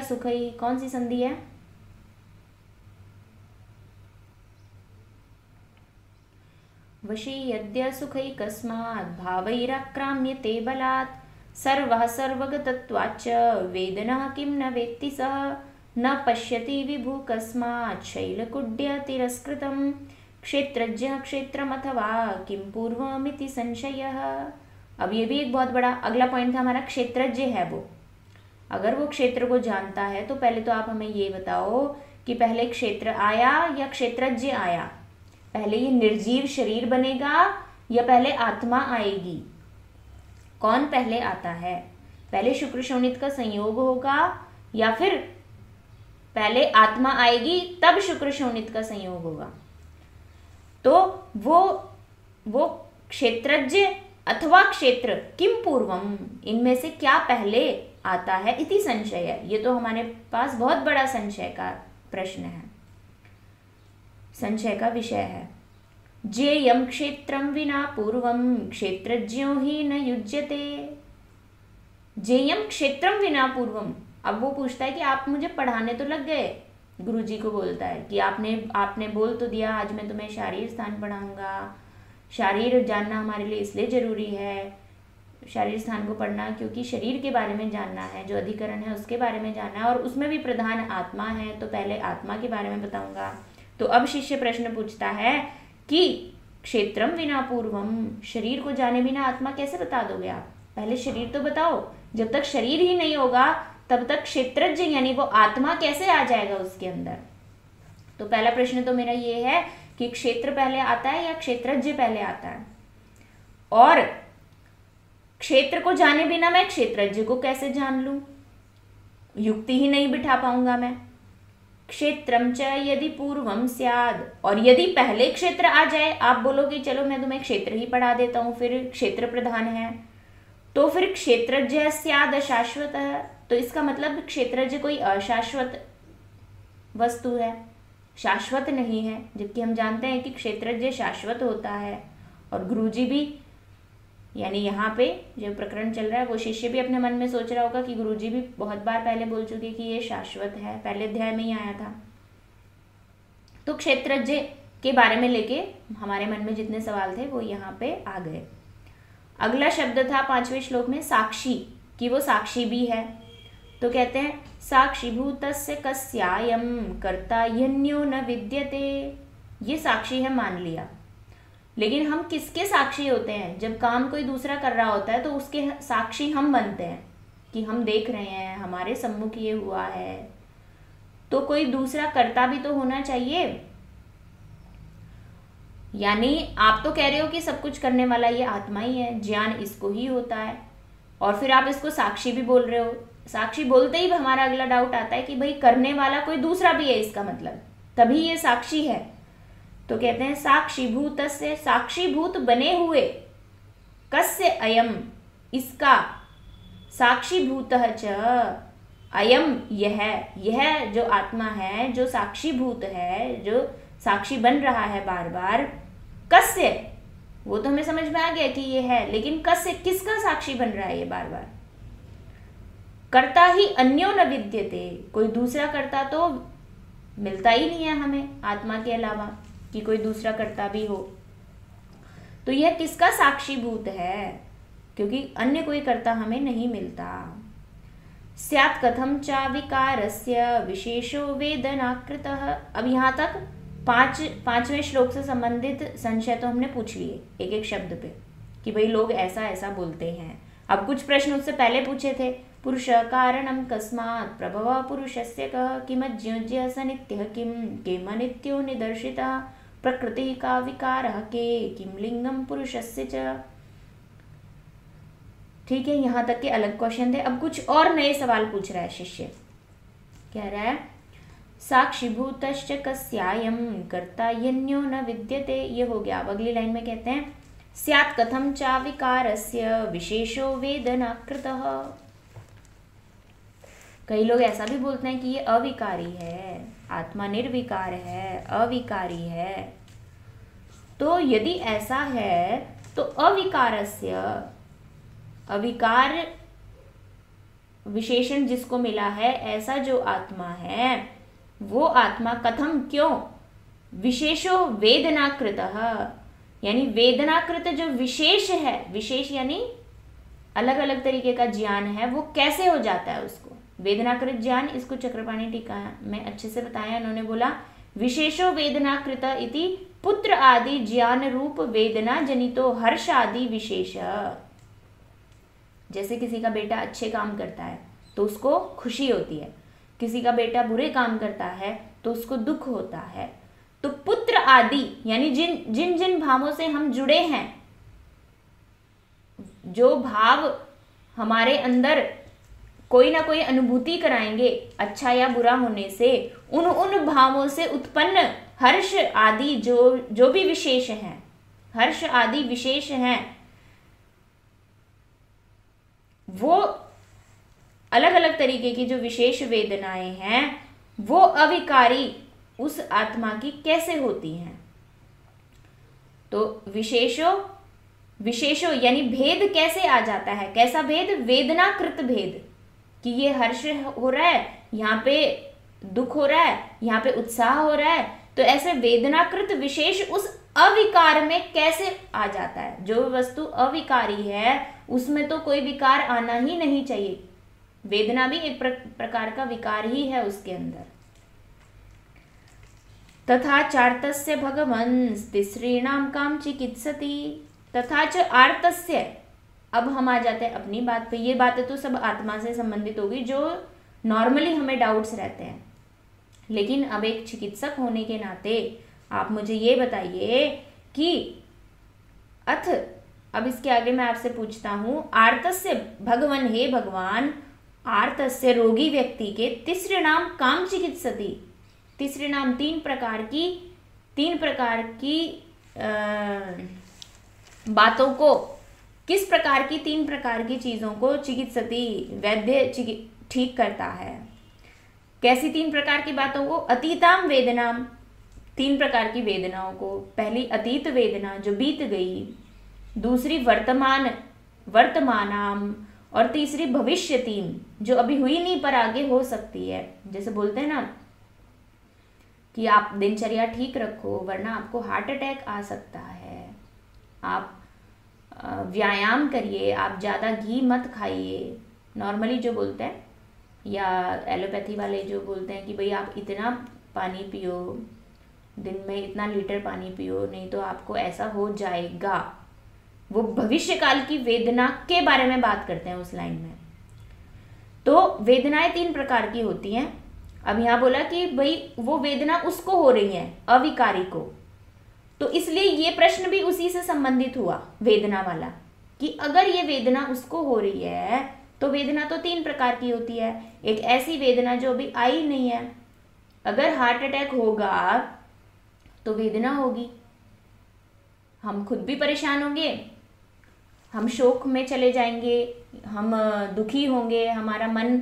सुखै। कौन सी संधि है? वशी यद्य सुखै कस्मात् भावैराक्राम्यते बलात् सर्वः सर्वगतत्वाच्च वेदनः किं न वेत्ति सः न पश्यति विभु कस्मात् शैलकुड्य तिरस्कृतं क्षेत्रज्ञः क्षेत्रमथवा किं पूर्वमिति संशयः। अब ये भी एक बहुत बड़ा अगला पॉइंट था हमारा, क्षेत्रज्ञ है वो। अगर वो क्षेत्र को जानता है तो पहले तो आप हमें ये बताओ कि पहले क्षेत्र आया या क्षेत्रज्ञ आया? पहले ये निर्जीव शरीर बनेगा या पहले आत्मा आएगी? कौन पहले आता है? पहले शुक्र शोणित का संयोग होगा या फिर पहले आत्मा आएगी तब शुक्र शोणित का संयोग होगा? तो वो क्षेत्रज्ञ अथवा क्षेत्र किम पूर्वम, इनमें से क्या पहले आता है? इति संशय। ये तो हमारे पास बहुत बड़ा संशय का प्रश्न है, संशय का विषय है। ज्ञेयं क्षेत्रं विना पूर्वं क्षेत्रज्ञो ही न युज्यते। ज्ञेयं क्षेत्रं विना पूर्वम। अब वो पूछता है कि आप मुझे पढ़ाने तो लग गए, गुरुजी को बोलता है कि आपने बोल तो दिया आज मैं तुम्हें शारीर स्थान पढ़ाऊंगा। शारीर जानना हमारे लिए इसलिए जरूरी है, शारीर स्थान को पढ़ना क्योंकि शरीर के बारे में जानना है, जो अधिकरण है उसके बारे में जानना है, और उसमें भी प्रधान आत्मा है, तो पहले आत्मा के बारे में बताऊंगा। तो अब शिष्य प्रश्न पूछता है कि क्षेत्रम विना पूर्वम, शरीर को जाने बिना आत्मा कैसे बता दोगे आप? पहले शरीर तो बताओ। जब तक शरीर ही नहीं होगा तब तक क्षेत्रज्ञ यानी वो आत्मा कैसे आ जाएगा उसके अंदर? तो पहला प्रश्न तो मेरा ये है कि क्षेत्र पहले आता है या क्षेत्रज्ञ पहले आता है? और क्षेत्र को जाने बिना मैं क्षेत्रज्ञ को कैसे जान लूं? युक्ति ही नहीं बिठा पाऊंगा मैं। क्षेत्रम च यदि पूर्वम स्याद, और यदि पहले क्षेत्र आ जाए, आप बोलोगे चलो मैं तुम्हें क्षेत्र ही पढ़ा देता हूं, फिर क्षेत्र प्रधान है, तो फिर क्षेत्रज्ञ स्याद अशाश्वत है। तो इसका मतलब क्षेत्रज्ञ कोई अशाश्वत वस्तु है, शाश्वत नहीं है, जबकि हम जानते हैं कि क्षेत्रज्ञ शाश्वत होता है। और गुरुजी भी, यानी यहाँ पे जो प्रकरण चल रहा है वो शिष्य भी अपने मन में सोच रहा होगा कि गुरुजी भी बहुत बार पहले बोल चुके कि ये शाश्वत है, पहले अध्याय में ही आया था। तो क्षेत्रज्ञ के बारे में लेके हमारे मन में जितने सवाल थे वो यहाँ पे आ गए। अगला शब्द था 5वें श्लोक में साक्षी, कि वो साक्षी भी है। तो कहते हैं साक्षीभूतस्य कस्यायं कर्ता यन्यो न विद्यते। ये साक्षी है मान लिया, लेकिन हम किसके साक्षी होते हैं? जब काम कोई दूसरा कर रहा होता है तो उसके साक्षी हम बनते हैं कि हम देख रहे हैं, हमारे सम्मुख ये हुआ है, तो कोई दूसरा कर्ता भी तो होना चाहिए। यानी आप तो कह रहे हो कि सब कुछ करने वाला ये आत्मा ही है, ज्ञान इसको ही होता है, और फिर आप इसको साक्षी भी बोल रहे हो। साक्षी बोलते ही हमारा अगला डाउट आता है कि भाई करने वाला कोई दूसरा भी है, इसका मतलब तभी ये साक्षी है। तो कहते हैं साक्षीभूत से, साक्षीभूत बने हुए, कस्य अयम, इसका, साक्षीभूत च अयम, यह जो आत्मा है, जो साक्षीभूत है, जो साक्षी बन रहा है बार बार, कस्य, वो तो हमें समझ में आ गया कि ये है, लेकिन कस्य, किसका साक्षी बन रहा है ये बार बार? कर्ता ही अन्यो न विद्यते, कोई दूसरा कर्ता तो मिलता ही नहीं है हमें आत्मा के अलावा कि कोई दूसरा कर्ता भी हो। तो यह किसका साक्षीभूत है, क्योंकि अन्य कोई कर्ता हमें नहीं मिलता। स्यात् कथं च विकारस्य विशेषो वेदनाकृतः। अब यहाँ तक पांचवें श्लोक से संबंधित संशय तो हमने पूछ लिए एक एक शब्द पे कि भाई लोग ऐसा ऐसा बोलते हैं। अब कुछ प्रश्न उससे पहले पूछे थे, पुरुष कारणम कस्मात् प्रभव पुरुषस्य कः, किमज्युज्य स नित्यः, किम नित्यो निदर्शितः, प्रकृति का विकारः के, किम लिंगम पुरुषस्य च। ठीक है, यहाँ तक के अलग क्वेश्चन थे। अब कुछ और नए सवाल पूछ रहा है शिष्य। कह रहा है साक्षीभूतश्च कस्यायं कर्ता यन्यो न विद्यते। ये हो गया। अब अगली लाइन में कहते हैं स्यात् कथं च विकारस्य विशेषो वेदनाकृतः। कई लोग ऐसा भी बोलते हैं कि ये अविकारी है, आत्मा निर्विकार है, अविकारी है। तो यदि ऐसा है तो अविकारस्य, अविकार विशेषण जिसको मिला है, ऐसा जो आत्मा है वो आत्मा कथम क्यों, विशेषो वेदनाकृतः, यानी वेदनाकृत जो विशेष है, विशेष यानी अलग अलग तरीके का ज्ञान है, वो कैसे हो जाता है उसको वेदनाकृत ज्ञान। इसको चक्रपाणी टीका में अच्छे से बताया। उन्होंने बोला विशेषो वेदनाकृत इति पुत्र आदि ज्ञान रूप वेदना जनितो हर्ष आदि विशेष। जैसे किसी का बेटा अच्छे काम करता है तो उसको खुशी होती है, किसी का बेटा बुरे काम करता है तो उसको दुख होता है। तो पुत्र आदि यानी जिन जिन भावों से हम जुड़े हैं, जो भाव हमारे अंदर कोई ना कोई अनुभूति कराएंगे अच्छा या बुरा होने से, उन भावों से उत्पन्न हर्ष आदि जो भी विशेष हैं, हर्ष आदि विशेष हैं, वो अलग अलग तरीके की जो विशेष वेदनाएं हैं वो अविकारी उस आत्मा की कैसे होती हैं। तो विशेषो यानी भेद कैसे आ जाता है, कैसा भेद, वेदनाकृत भेद, कि ये हर्ष हो रहा है, यहाँ पे दुख हो रहा है, यहाँ पे उत्साह हो रहा है। तो ऐसे वेदनाकृत विशेष उस अविकार में कैसे आ जाता है। जो वस्तु अविकारी है उसमें तो कोई विकार आना ही नहीं चाहिए। वेदना भी एक प्रकार का विकार ही है उसके अंदर। तथा चार्तस्य भगवन् तिसृणां काम चिकित्सति। तथा च आर्तस्य, अब हम आ जाते हैं अपनी बात पे। ये बातें तो सब आत्मा से संबंधित होगी जो नॉर्मली हमें डाउट्स रहते हैं, लेकिन अब एक चिकित्सक होने के नाते आप मुझे ये बताइए कि अथ, अब इसके आगे मैं आपसे पूछता हूं, आर्तस्य भगवान, हे भगवान, आर्तस्य रोगी व्यक्ति के तिसृणाम काम चिकित्सति। तिसृणाम तीन प्रकार की बातों को, किस प्रकार की, तीन प्रकार की चीजों को चिकित्सति वैद्य ठीक करता है। कैसी तीन प्रकार की बातों को, अतीताम वेदनाम, तीन प्रकार की वेदनाओं को। पहली अतीत वेदना जो बीत गई, दूसरी वर्तमानाम, और तीसरी भविष्यतीम जो अभी हुई नहीं पर आगे हो सकती है। जैसे बोलते हैं ना कि आप दिनचर्या ठीक रखो वरना आपको हार्ट अटैक आ सकता है, आप व्यायाम करिए, आप ज़्यादा घी मत खाइए, नॉर्मली जो बोलते हैं, या एलोपैथी वाले जो बोलते हैं कि भाई आप इतना पानी पियो, दिन में इतना लीटर पानी पियो, नहीं तो आपको ऐसा हो जाएगा। वो भविष्य काल की वेदना के बारे में बात करते हैं उस लाइन में। तो वेदनाएं तीन प्रकार की होती हैं। अब यहाँ बोला कि भाई वो वेदना उसको हो रही है, अविकारी को, तो इसलिए ये प्रश्न भी उसी से संबंधित हुआ, वेदना वाला, कि अगर ये वेदना उसको हो रही है तो वेदना तो तीन प्रकार की होती है। एक ऐसी वेदना जो अभी आई नहीं है, अगर हार्ट अटैक होगा तो वेदना होगी, हम खुद भी परेशान होंगे, हम शोक में चले जाएंगे, हम दुखी होंगे, हमारा मन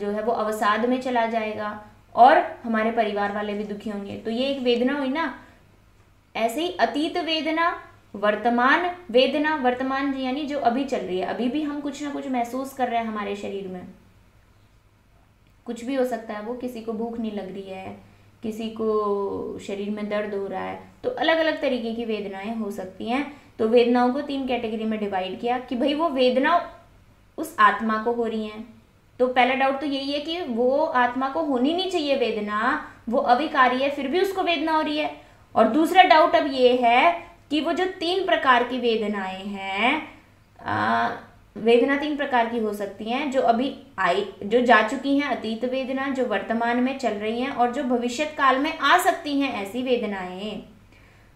जो है वो अवसाद में चला जाएगा, और हमारे परिवार वाले भी दुखी होंगे। तो ये एक वेदना हुई ना। ऐसे ही अतीत वेदना, वर्तमान वेदना, वर्तमान यानी जो अभी चल रही है, अभी भी हम कुछ ना कुछ महसूस कर रहे हैं हमारे शरीर में, कुछ भी हो सकता है वो, किसी को भूख नहीं लग रही है, किसी को शरीर में दर्द हो रहा है, तो अलग अलग तरीके की वेदनाएं हो सकती हैं। तो वेदनाओं को 3 कैटेगरी में डिवाइड किया कि भाई वो वेदना उस आत्मा को हो रही हैं। तो पहला डाउट तो यही है कि वो आत्मा को होनी नहीं चाहिए वेदना, वो अविकारी है फिर भी उसको वेदना हो रही है। और दूसरा डाउट अब ये है कि वो जो 3 प्रकार की वेदनाएं हैं, वेदना 3 प्रकार की हो सकती हैं, जो अभी आई, जो जा चुकी हैं अतीत वेदना, जो वर्तमान में चल रही हैं, और जो भविष्यत काल में आ सकती हैं ऐसी वेदनाएं।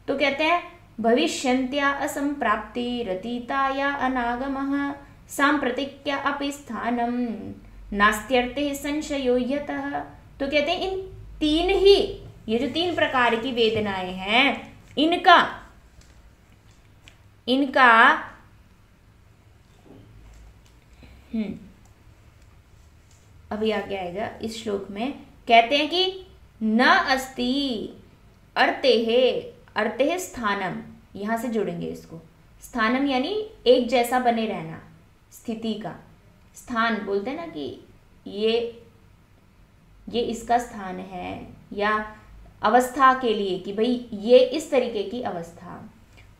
तो कहते हैं भविष्यन्त्या असंप्राप्ति रतीता या अनागमः सांप्रतिक्या अपि स्थानम नास्त्यर्थे संशयो यतः। तो कहते हैं इन 3 ही, ये जो 3 प्रकार की वेदनाएं हैं, इनका अभी आगे आएगा इस श्लोक में। कहते हैं कि न अस्ति अर्तेः स्थानम, यहां से जोड़ेंगे इसको। स्थानम यानी एक जैसा बने रहना, स्थिति का स्थान बोलते हैं ना कि ये इसका स्थान है, या अवस्था के लिए कि भाई ये इस तरीके की अवस्था,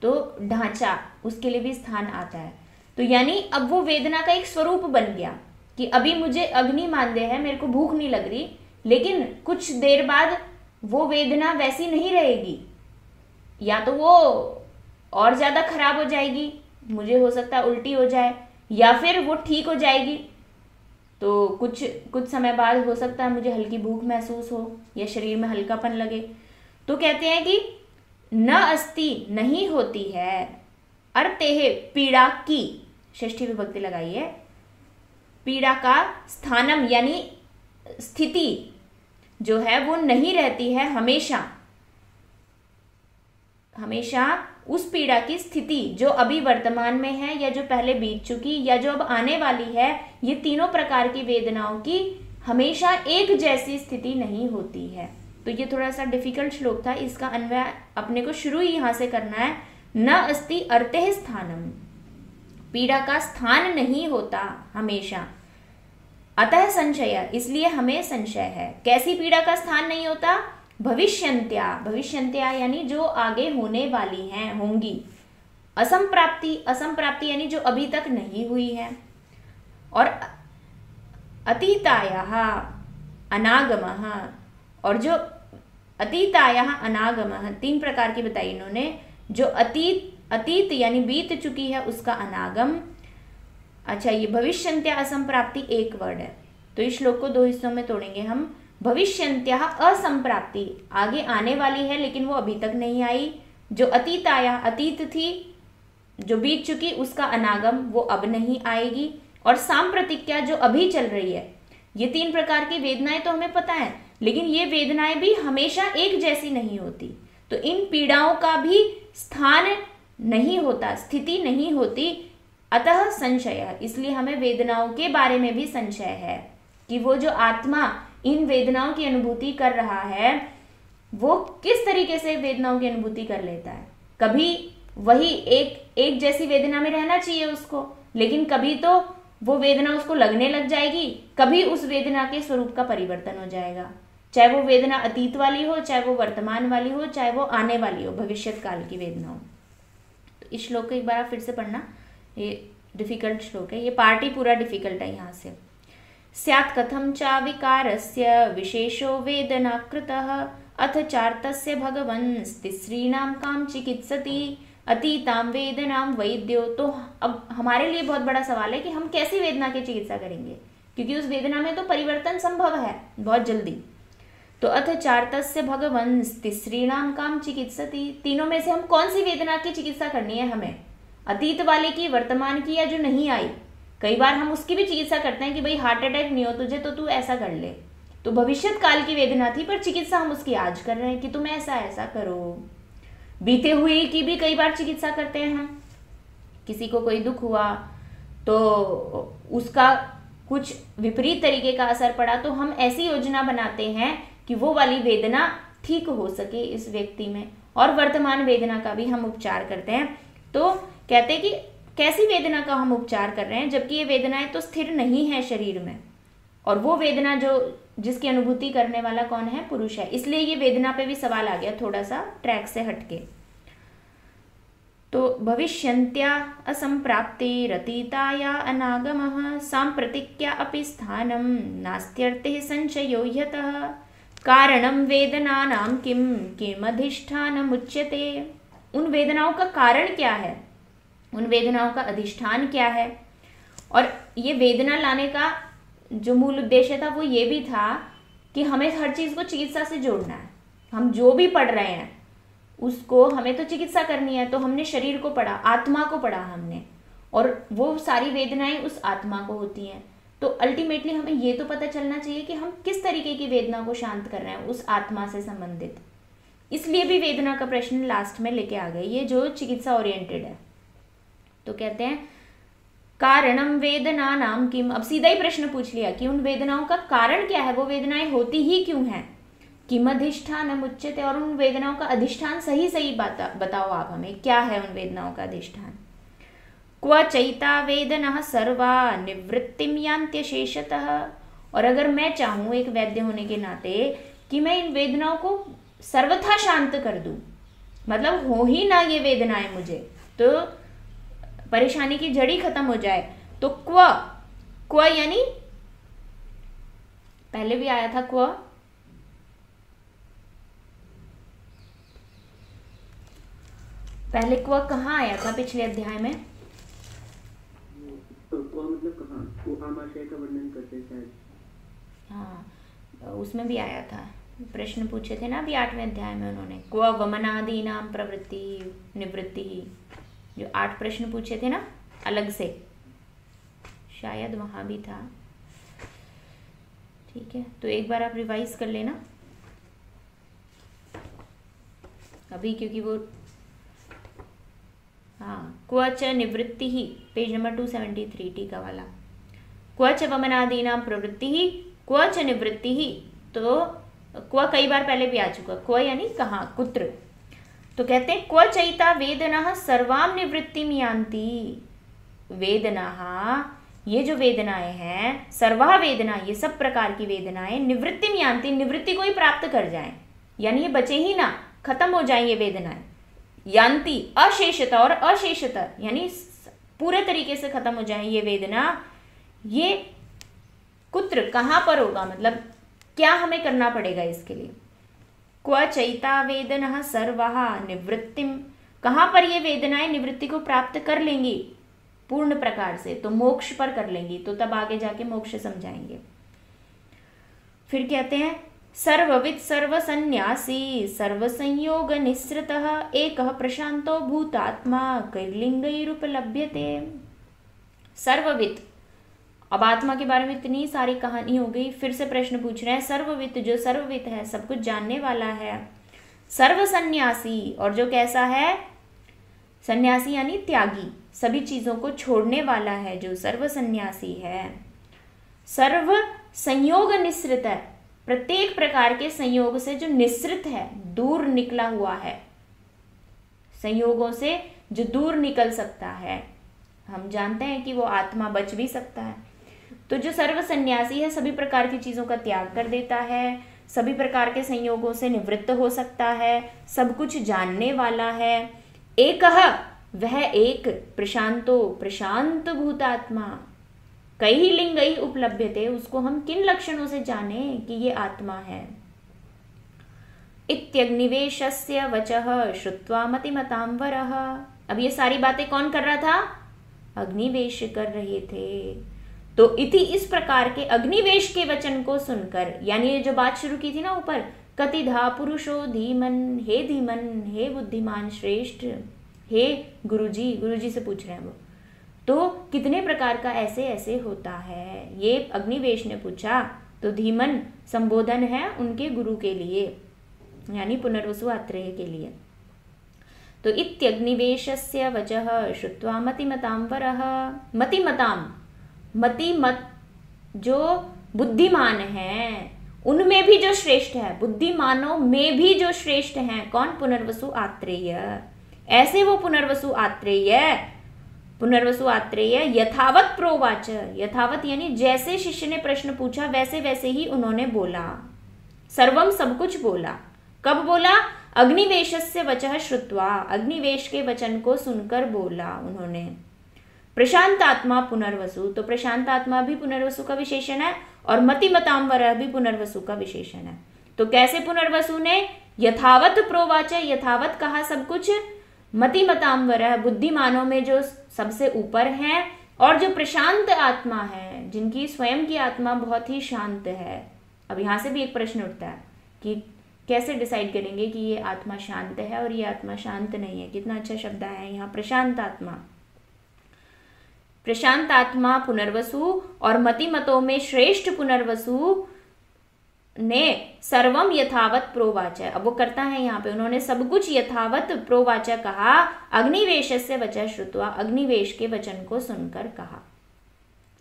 तो ढांचा, उसके लिए भी स्थान आता है। तो यानी अब वो वेदना का एक स्वरूप बन गया कि अभी मुझे अग्नि मांदे है, मेरे को भूख नहीं लग रही, लेकिन कुछ देर बाद वो वेदना वैसी नहीं रहेगी, या तो वो और ज़्यादा खराब हो जाएगी, मुझे हो सकता है उल्टी हो जाए, या फिर वो ठीक हो जाएगी। तो कुछ समय बाद हो सकता है मुझे हल्की भूख महसूस हो या शरीर में हल्कापन लगे। तो कहते हैं कि न अस्ति, नहीं होती है, अर्तेः पीड़ा की, षष्ठी विभक्ति लगाई है, पीड़ा का स्थानम यानी स्थिति जो है वो नहीं रहती है हमेशा, हमेशा उस पीड़ा की स्थिति जो अभी वर्तमान में है, या जो पहले बीत चुकी, या जो अब आने वाली है, ये तीनों प्रकार की वेदनाओं की हमेशा एक जैसी स्थिति नहीं होती है। तो ये थोड़ा सा डिफिकल्ट श्लोक था, इसका अन्वय अपने को शुरू ही यहां से करना है। न अस्ति अर्तेः स्थानम, पीड़ा का स्थान नहीं होता हमेशा, अतः संशय, इसलिए हमें संशय है। कैसी पीड़ा का स्थान नहीं होता? भविष्यन्त्या यानी जो आगे होने वाली हैं, होंगी। असंप्राप्ति यानी जो अभी तक नहीं हुई है। और अतीतायाः अनागमः, और जो अतीतायाः अनागमः 3 प्रकार की बताई इन्होंने। जो अतीत यानी बीत चुकी है उसका अनागम। अच्छा, ये भविष्यन्त्या असंप्राप्ति एक वर्ड है, तो इस श्लोक को 2 हिस्सों में तोड़ेंगे हम। भविष्यन्त्या असंप्राप्ति, आगे आने वाली है लेकिन वो अभी तक नहीं आई। जो अतीताया, अतीत थी जो बीत चुकी, उसका अनागम, वो अब नहीं आएगी। और सांप्रतिक्या जो अभी चल रही है। ये 3 प्रकार की वेदनाएं तो हमें पता है, लेकिन ये वेदनाएं भी हमेशा एक जैसी नहीं होती। तो इन पीड़ाओं का भी स्थान नहीं होता, स्थिति नहीं होती, अतः संशय, इसलिए हमें वेदनाओं के बारे में भी संशय है कि वो जो आत्मा इन वेदनाओं की अनुभूति कर रहा है वो किस तरीके से वेदनाओं की अनुभूति कर लेता है। कभी वही एक जैसी वेदना में रहना चाहिए उसको, लेकिन कभी तो वो वेदना उसको लगने लग जाएगी, कभी उस वेदना के स्वरूप का परिवर्तन हो जाएगा। चाहे वो वेदना अतीत वाली हो, चाहे वो वर्तमान वाली हो, चाहे वो आने वाली हो, भविष्यत काल की वेदना हो। तो इस श्लोक को एक बार फिर से पढ़ना, ये डिफिकल्ट श्लोक है, ये पार्ट ही पूरा डिफिकल्ट है। यहाँ से स्यात् कथं च विकारस्य विशेषो वेदनाकृतः अथ चार्तस्य भगवन् तिसॄणां कां चिकित्सति अतीतां वेदनां वैद्यो। तो अब हमारे लिए बहुत बड़ा सवाल है कि हम कैसी वेदना की चिकित्सा करेंगे, क्योंकि उस वेदना में तो परिवर्तन संभव है बहुत जल्दी। तो अथ चार्तस्य भगवन् तिसॄणां कां चिकित्सति, तीनों में से हम कौन सी वेदना की चिकित्सा करनी है हमें? अतीत वाले की, वर्तमान की, या जो नहीं आई। कई बार हम उसकी भी चिकित्सा करते हैं कि भाई हार्ट अटैक नहीं हो तुझे तो तू ऐसा कर ले, तो भविष्यत काल की वेदना थी पर चिकित्सा हम उसकी आज कर रहे हैं कि तुम ऐसा ऐसा करो। बीते हुए की भी कई बार चिकित्सा करते हैं हम। किसी को कोई दुख हुआ तो उसका कुछ विपरीत तरीके का असर पड़ा, तो हम ऐसी योजना बनाते हैं कि वो वाली वेदना ठीक हो सके इस व्यक्ति में, और वर्तमान वेदना का भी हम उपचार करते हैं। तो कहते हैं कि कैसी वेदना का हम उपचार कर रहे हैं, जबकि ये वेदनाएं तो स्थिर नहीं है शरीर में, और वो वेदना जो जिसकी अनुभूति करने वाला कौन है? पुरुष है। इसलिए ये वेदना पे भी सवाल आ गया, थोड़ा सा ट्रैक से हटके। तो भविष्यन्त्या असंप्राप्तिरतीताया अनागमः सांप्रतिक्या अपि स्थानं नास्त्यर्थे संशयो ह्यतः कारणं वेदनानां किमधिष्ठानमुच्यते। उन वेदनाओं का कारण क्या है, उन वेदनाओं का अधिष्ठान क्या है। और ये वेदना लाने का जो मूल उद्देश्य था वो ये भी था कि हमें हर चीज़ को चिकित्सा से जोड़ना है। हम जो भी पढ़ रहे हैं उसको हमें तो चिकित्सा करनी है, तो हमने शरीर को पढ़ा, आत्मा को पढ़ा हमने, और वो सारी वेदनाएं उस आत्मा को होती हैं। तो अल्टीमेटली हमें ये तो पता चलना चाहिए कि हम किस तरीके की वेदना को शांत कर रहे हैं उस आत्मा से संबंधित। इसलिए भी वेदना का प्रश्न लास्ट में लेके आ गए, ये जो चिकित्सा ओरिएंटेड है। तो कहते हैं कारणम वेदना नाम किम। अब सीधा ही प्रश्न पूछ लिया कि उन वेदनाओं का कारण क्या है, वो वेदनाएं होती ही क्यों हैं। किम अधिष्ठान उच्यते, और उन वेदनाओं का अधिष्ठान सही सही बताओ आप हमें, क्या है उन वेदनाओं का अधिष्ठान। क्व चैता वेदना सर्वा निवृत्तिम यान्त्यशेषतः। और अगर मैं चाहूँ एक वैद्य होने के नाते कि मैं इन वेदनाओं को सर्वथा शांत कर दूं, मतलब हो ही ना ये वेदनाएं मुझे, तो परेशानी की जड़ ही खत्म हो जाए, तो क्व यानी पहले भी आया था क्व, पहले क्व कहाँ आया था पिछले अध्याय में? तो मतलब कहाँ, वो आमाशय का वर्णन करते शायद। हाँ, उसमें भी आया था, प्रश्न पूछे थे ना अभी 8वें अध्याय में उन्होंने, क्व वमनादि नाम प्रवृत्ति निवृत्ति, जो 8 प्रश्न पूछे थे ना अलग से, शायद वहाँ भी था। ठीक है, तो एक बार आप रिवाइज कर लेना अभी, क्योंकि वो हाँ, क्वच निवृत्ति ही, पेज नंबर 273 टीका वाला। क्वच वमनादीनां प्रवृत्ति ही, क्वच निवृत्ति ही। तो क्व कई बार पहले भी आ चुका, क्व यानी कहाँ, कुत्र। तो कहते हैं क्व चैता वेदना सर्वाम निवृत्तिम यान्ति। वेदना, ये जो वेदनाएं हैं, सर्वा वेदना, ये सब प्रकार की वेदनाएं निवृत्तिम यान्ति, निवृत्ति को ही प्राप्त कर जाएं, यानी ये बचे ही ना, खत्म हो जाए ये वेदनाएं। यान्ति अशेषता, और अशेषता यानी पूरे तरीके से खत्म हो जाए ये वेदना। ये कुत्र कहाँ पर होगा, मतलब क्या हमें करना पड़ेगा इसके लिए। क्व चैता वेदना सर्वहा निवृत्तिम, कहाँ पर ये वेदनाएं निवृत्ति को प्राप्त कर लेंगी पूर्ण प्रकार से, तो मोक्ष पर कर लेंगी, तो तब आगे जाके मोक्ष समझाएंगे। फिर कहते हैं सर्वविद सर्वसन्यासी सर्वसंयोग निःसृतः एकः प्रशांतो भूतात्मा कैर्लिंगैरुपलभ्यते। सर्वविद, अब आत्मा के बारे में इतनी सारी कहानी हो गई, फिर से प्रश्न पूछ रहे हैं। सर्वविद, जो सर्वविद है, सब कुछ जानने वाला है। सर्वसन्यासी, और जो कैसा है, सन्यासी यानी त्यागी, सभी चीजों को छोड़ने वाला है, जो सर्वसन्यासी है। सर्व संयोग निःसृत है, प्रत्येक प्रकार के संयोग से जो निःसृत है, दूर निकला हुआ है, संयोगों से जो दूर निकल सकता है। हम जानते हैं कि वो आत्मा बच भी सकता है। तो जो सर्व सन्यासी है, सभी प्रकार की चीजों का त्याग कर देता है, सभी प्रकार के संयोगों से निवृत्त हो सकता है, सब कुछ जानने वाला है। एकः, वह एक, प्रशांतो, प्रशांत भूतात्मा, कई लिंगई उपलभ्यते, उसको हम किन लक्षणों से जाने कि ये आत्मा है। इत्यग्निवेशस्य वचः श्रुत्वा मतिमतां वरः। अब ये सारी बातें कौन कर रहा था? अग्निवेश कर रहे थे। तो इति, इस प्रकार के अग्निवेश के वचन को सुनकर, यानी ये जो बात शुरू की थी ना ऊपर, कतिधा पुरुषो धीमन, हे धीमन, हे बुद्धिमान श्रेष्ठ, हे गुरुजी, गुरुजी से पूछ रहे हैं वो, तो कितने प्रकार का ऐसे ऐसे होता है, ये अग्निवेश ने पूछा। तो धीमन संबोधन है उनके गुरु के लिए, यानी पुनर्वसु आत्रेय के लिए। तो इत्यग्निवेशस्य वचः श्रुत्वा मतिमतां वरः। मतिमतां, मतिमत जो बुद्धिमान हैं उनमें भी जो श्रेष्ठ है, बुद्धिमानों में भी जो श्रेष्ठ हैं, कौन? पुनर्वसु आत्रेय। ऐसे वो पुनर्वसु आत्रेय पुनर्वसु आत्रेय यथावत प्रोवाच, यथावत यानी जैसे शिष्य ने प्रश्न पूछा वैसे वैसे ही उन्होंने बोला, सर्वम सब कुछ बोला। कब बोला? अग्निवेशस्य वचः श्रुत्वा, अग्निवेश के वचन को सुनकर बोला उन्होंने। प्रशांत आत्मा पुनर्वसु, तो प्रशांत आत्मा भी पुनर्वसु का विशेषण है और मतिमतांवर भी पुनर्वसु का विशेषण है। तो कैसे पुनर्वसु ने यथावत प्रोवाच, यथावत कहा सब कुछ, मतिमतांवर बुद्धिमानों में जो सबसे ऊपर है, और जो प्रशांत आत्मा है जिनकी स्वयं की आत्मा बहुत ही शांत है। अब यहाँ से भी एक प्रश्न उठता है कि कैसे डिसाइड करेंगे कि ये आत्मा शांत है और ये आत्मा शांत नहीं है। कितना अच्छा शब्द है यहाँ, प्रशांत आत्मा। प्रशांत आत्मा पुनर्वसु और मतिमतों में श्रेष्ठ पुनर्वसु ने सर्वम यथावत प्रोवाच, अब वो करता है यहाँ पे, उन्होंने सब कुछ यथावत प्रोवाच कहा, अग्निवेशस्य वचः श्रुत्वा, अग्निवेश के वचन को सुनकर कहा।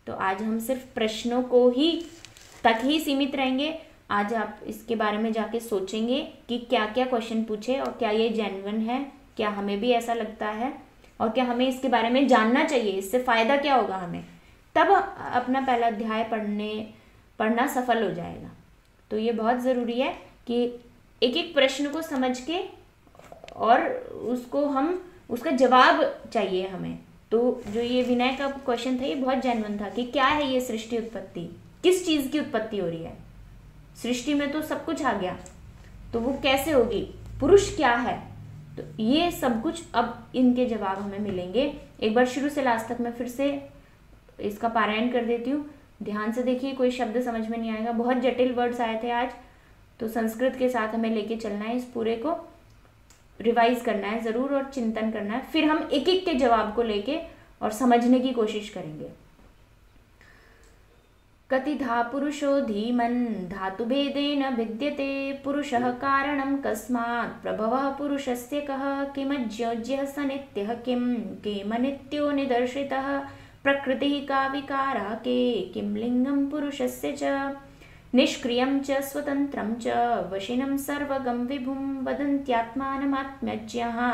तो आज हम सिर्फ प्रश्नों को ही तक ही सीमित रहेंगे। आज आप इसके बारे में जाके सोचेंगे कि क्या क्या क्वेश्चन पूछे और क्या ये जेन्युइन है, क्या हमें भी ऐसा लगता है और क्या हमें इसके बारे में जानना चाहिए, इससे फ़ायदा क्या होगा हमें, तब अपना पहला अध्याय पढ़ना सफल हो जाएगा। तो ये बहुत ज़रूरी है कि एक एक प्रश्न को समझ के और उसका जवाब चाहिए हमें। तो जो ये विनय का क्वेश्चन था ये बहुत जेन्युइन था कि क्या है ये सृष्टि उत्पत्ति, किस चीज़ की उत्पत्ति हो रही है। सृष्टि में तो सब कुछ आ गया, तो वो कैसे होगी, पुरुष क्या है, तो ये सब कुछ अब इनके जवाब हमें मिलेंगे। एक बार शुरू से लास्ट तक मैं फिर से इसका पारायण कर देती हूँ, ध्यान से देखिए, कोई शब्द समझ में नहीं आएगा। बहुत जटिल वर्ड्स आए थे आज, तो संस्कृत के साथ हमें लेके चलना है, इस पूरे को रिवाइज करना है ज़रूर और चिंतन करना है। फिर हम एक एक के जवाब को लेके और समझने की कोशिश करेंगे। कतिधा पुरुषो धीमन् धातु भेदेन भिद्यते, पुरुषः कारणं कस्मात् प्रभवः पुरुषस्य कः, किमज्योज्यः स नित्यः किम नित्यो निदर्शितः, प्रकृतिः का विकारः किं लिंगं पुरुषस्य च, निष्क्रियं च स्वतन्त्रं च वशिनं सर्वगं विभुं, वदन्त्यात्मानमात्म्यज्ञः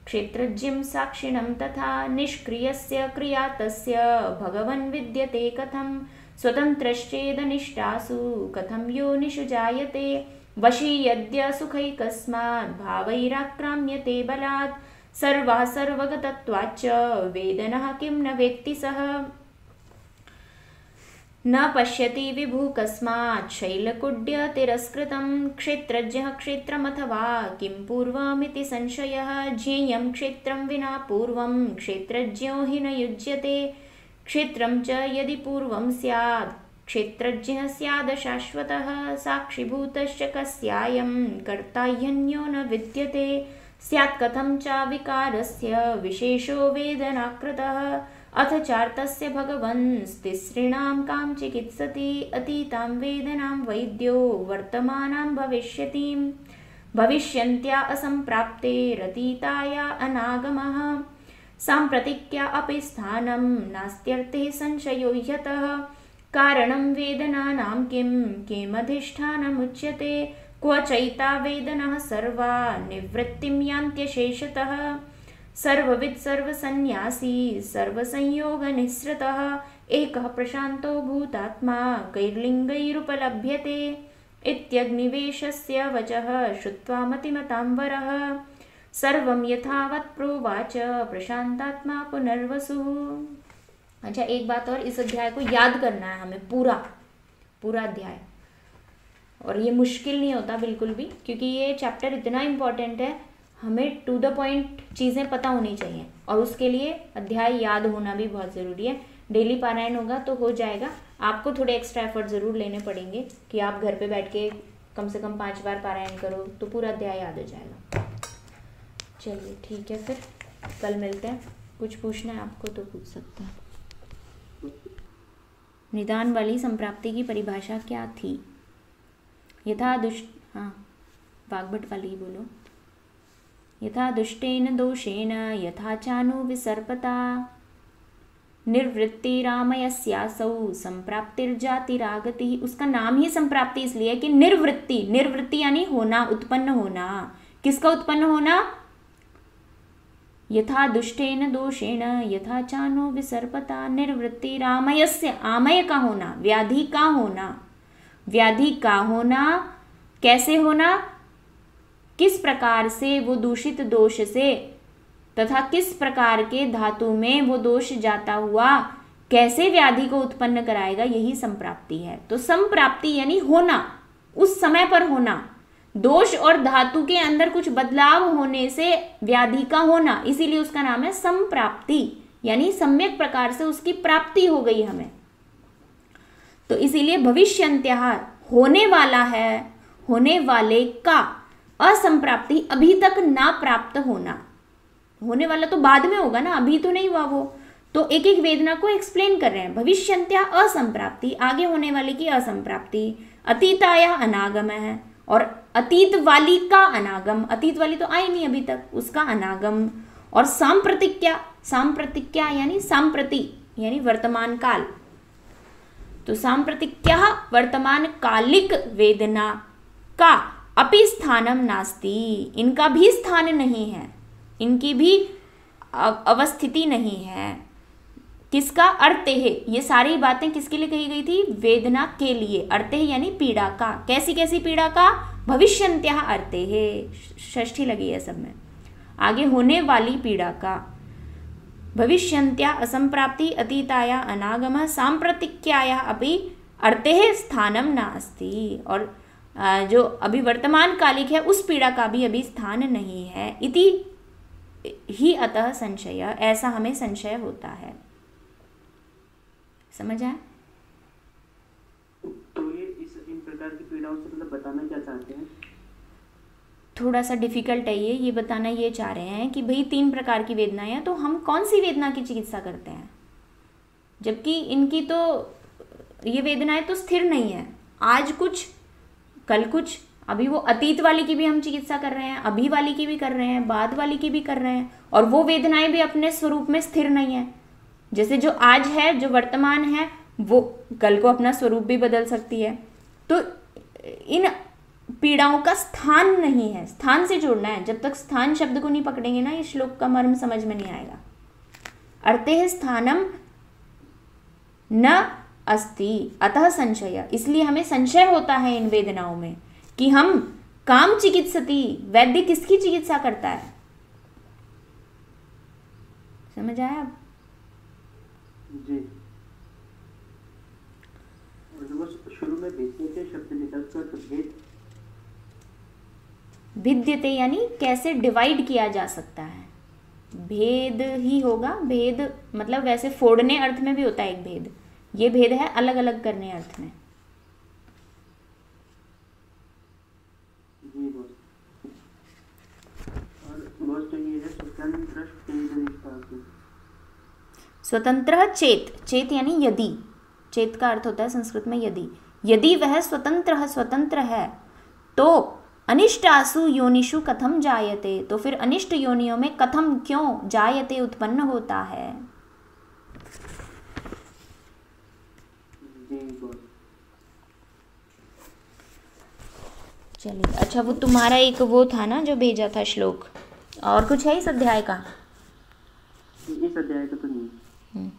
क्षेत्रज्ञं साक्षिणं तथा, निष्क्रियस्य क्रिया तस्य भगवन् विद्यते कथं, स्वतन्त्रश्चेदनिष्ठासु कथं योनिषु जायते, वशी यद्य सुखैकस्मात् भावैराक्राम्यते बलात्, सर्वा सर्वगतत्वाच्च वेदनः किं न वेत्ति सः, न पश्यति विभुः कस्मात् शैलकुड्य तिरस्कृतं, क्षेत्रज्ञः क्षेत्रमथवा किं पूर्वमिति संशयः, ज्ञेयं क्षेत्रं विना पूर्वं क्षेत्रज्ञो हि न युज्यते, क्षेत्रं च यदि पूर्वं स्यात् क्षेत्रज्ञः स्याद् शाश्वतः, साक्षिभूतश्च कस्यायं कर्ता ह्यन्यो न विद्यते, स्यात् कथं च विकारस्य विशेषो वेदनाकृतः, अथ चार्तस्य भगवन्स्तिसॄणां कां चिकित्सति, अतीतां वेदनां वैद्यो वर्तमानां भविष्यतीं, भविष्यन्त्या असम्प्राप्ते रतीताया अनागमः, साम्प्रतिक्या अपि स्थानं नास्त्यर्थे संशयो ह्यतः, कारणं वेदनानां किमधिष्ठानमुच्यते, क्व चैता वेदनः सर्वा निवृत्तिं यान्त्यशेषतः, सर्वविद् सर्वसन्न्यासी सर्वसंयोगनिःसृतः, एकः प्रशान्तो भूतात्मा कैर्लिङ्गैरुपलभ्यते, इत्यग्निवेशस्य वचः श्रुत्वा मतिमतांवरः, सर्वं यथावत् प्रोवाच प्रशांतात्मा पुनर्वसु। अच्छा, एक बात और, इस अध्याय को याद करना है हमें, पूरा अध्याय, और ये मुश्किल नहीं होता बिल्कुल भी, क्योंकि ये चैप्टर इतना इम्पोर्टेंट है, हमें टू द पॉइंट चीज़ें पता होनी चाहिए, और उसके लिए अध्याय याद होना भी बहुत ज़रूरी है। डेली पारायण होगा तो हो जाएगा, आपको थोड़े एक्स्ट्रा एफर्ट ज़रूर लेने पड़ेंगे कि आप घर पे बैठ के कम से कम 5 बार पारायण करो तो पूरा अध्याय याद हो जाएगा। चलिए ठीक है, फिर कल मिलते हैं। कुछ पूछना है आपको तो पूछ सकते हैं। निदान वाली संप्राप्ति की परिभाषा क्या थी? यथा वाग्भट वाली बोलो। यथा दुष्टेन दोषेण यथा चानु विसर्पता, निर्वृत्तिरामयस्यासौ संप्राप्तिर्जातिरागतिः। उसका नाम ही संप्राप्ति इसलिए कि निर्वृत्ति यानी होना, उत्पन्न होना। किसका उत्पन्न होना? यथा दुष्टेन दोषेण यथा चानो विसर्पता निर्वृत्तिरामयस्य। आमय का होना, व्याधि का होना, व्याधि का होना कैसे होना, किस प्रकार से वो दूषित दोष से तथा किस प्रकार के धातु में वो दोष जाता हुआ कैसे व्याधि को उत्पन्न कराएगा, यही संप्राप्ति है। तो संप्राप्ति यानी होना, उस समय पर होना, दोष और धातु के अंदर कुछ बदलाव होने से व्याधि का होना, इसीलिए उसका नाम है संप्राप्ति, यानी सम्यक प्रकार से उसकी प्राप्ति हो गई हमें। तो इसीलिए भविष्यन्त्यः होने वाला है, होने वाले का, असंप्राप्ति अभी तक ना प्राप्त होना। होने वाला तो बाद में होगा ना, अभी तो नहीं हुआ वो। तो एक एक वेदना को एक्सप्लेन कर रहे हैं। भविष्यन्त्या असंप्राप्ति, आगे होने वाले की असंप्राप्ति, अतीताया अनागम है, और अतीत वाली का अनागम, अतीत वाली तो आई नहीं अभी तक, उसका अनागम। और सांप्रतिक्या, सांप्रतिक्या यानी सांप्रति यानी वर्तमान काल। तो सांप्रतिक्या वर्तमान कालिक वेदना का अपि स्थानम नास्ति, इनका भी स्थान नहीं है, इनकी भी अवस्थिति नहीं है। किसका? अर्थे है। ये सारी बातें किसके लिए कही गई थी? वेदना के लिए। अर्थे यानी पीड़ा का। कैसी कैसी पीड़ा का? भविष्यन्त्यः अर्थे है, षष्ठी लगी है सब में। आगे होने वाली पीड़ा का। भविष्यन्त्या असंप्राप्ति, अतीताया अनागम, सांप्रतिक्याया अपि अर्थे स्थानम नास्ति, और जो अभी वर्तमान कालिक है उस पीड़ा का भी अभी स्थान नहीं है। इति ही अतः संशय, ऐसा हमें संशय होता है। समझ आया? तो ये इन प्रकार की पीड़ाओं से मतलब बताना क्या चाहते हैं? थोड़ा सा डिफिकल्ट है ये बताना ये चाह रहे हैं कि भाई 3 प्रकार की वेदनाएं हैं, तो हम कौन सी वेदना की चिकित्सा करते हैं, जबकि इनकी तो ये वेदनाएं तो स्थिर नहीं है, आज कुछ कल कुछ। अभी वो अतीत वाली की भी हम चिकित्सा कर रहे हैं, अभी वाली की भी कर रहे हैं, बाद वाली की भी कर रहे हैं, और वो वेदनाएं भी अपने स्वरूप में स्थिर नहीं है। जैसे जो आज है, जो वर्तमान है, वो कल को अपना स्वरूप भी बदल सकती है। तो इन पीड़ाओं का स्थान नहीं है, स्थान से जोड़ना है। जब तक स्थान शब्द को नहीं पकड़ेंगे ना, इस श्लोक का मर्म समझ में नहीं आएगा। अर्थे स्थानम न अस्ति अतः संशय, इसलिए हमें संशय होता है इन वेदनाओं में कि हम काम चिकित्सति, वैद्य किसकी चिकित्सा करता है। समझ आया अब? जी। और जो शुरू में भिद्यते शब्द निकल कर, तो भिद्यते यानी कैसे डिवाइड किया जा सकता है, भेद ही होगा। भेद मतलब वैसे फोड़ने अर्थ में भी होता है एक भेद, ये भेद है अलग अलग करने अर्थ में। जी बॉस। और बॉस तो ये है स्वतंत्र चेत, स्वतंत्र चेत, चेत यानी यदि, चेत का अर्थ होता है संस्कृत में यदि। यदि वह स्वतंत्र है तो अनिष्टासु योनिषु कथम जायते, तो फिर अनिष्ट योनियों में कथम क्यों जायते उत्पन्न होता है। चलिए, अच्छा वो तुम्हारा एक वो था ना जो भेजा था श्लोक, और कुछ है इस अध्याय का? इस अध्याय का तो नहीं।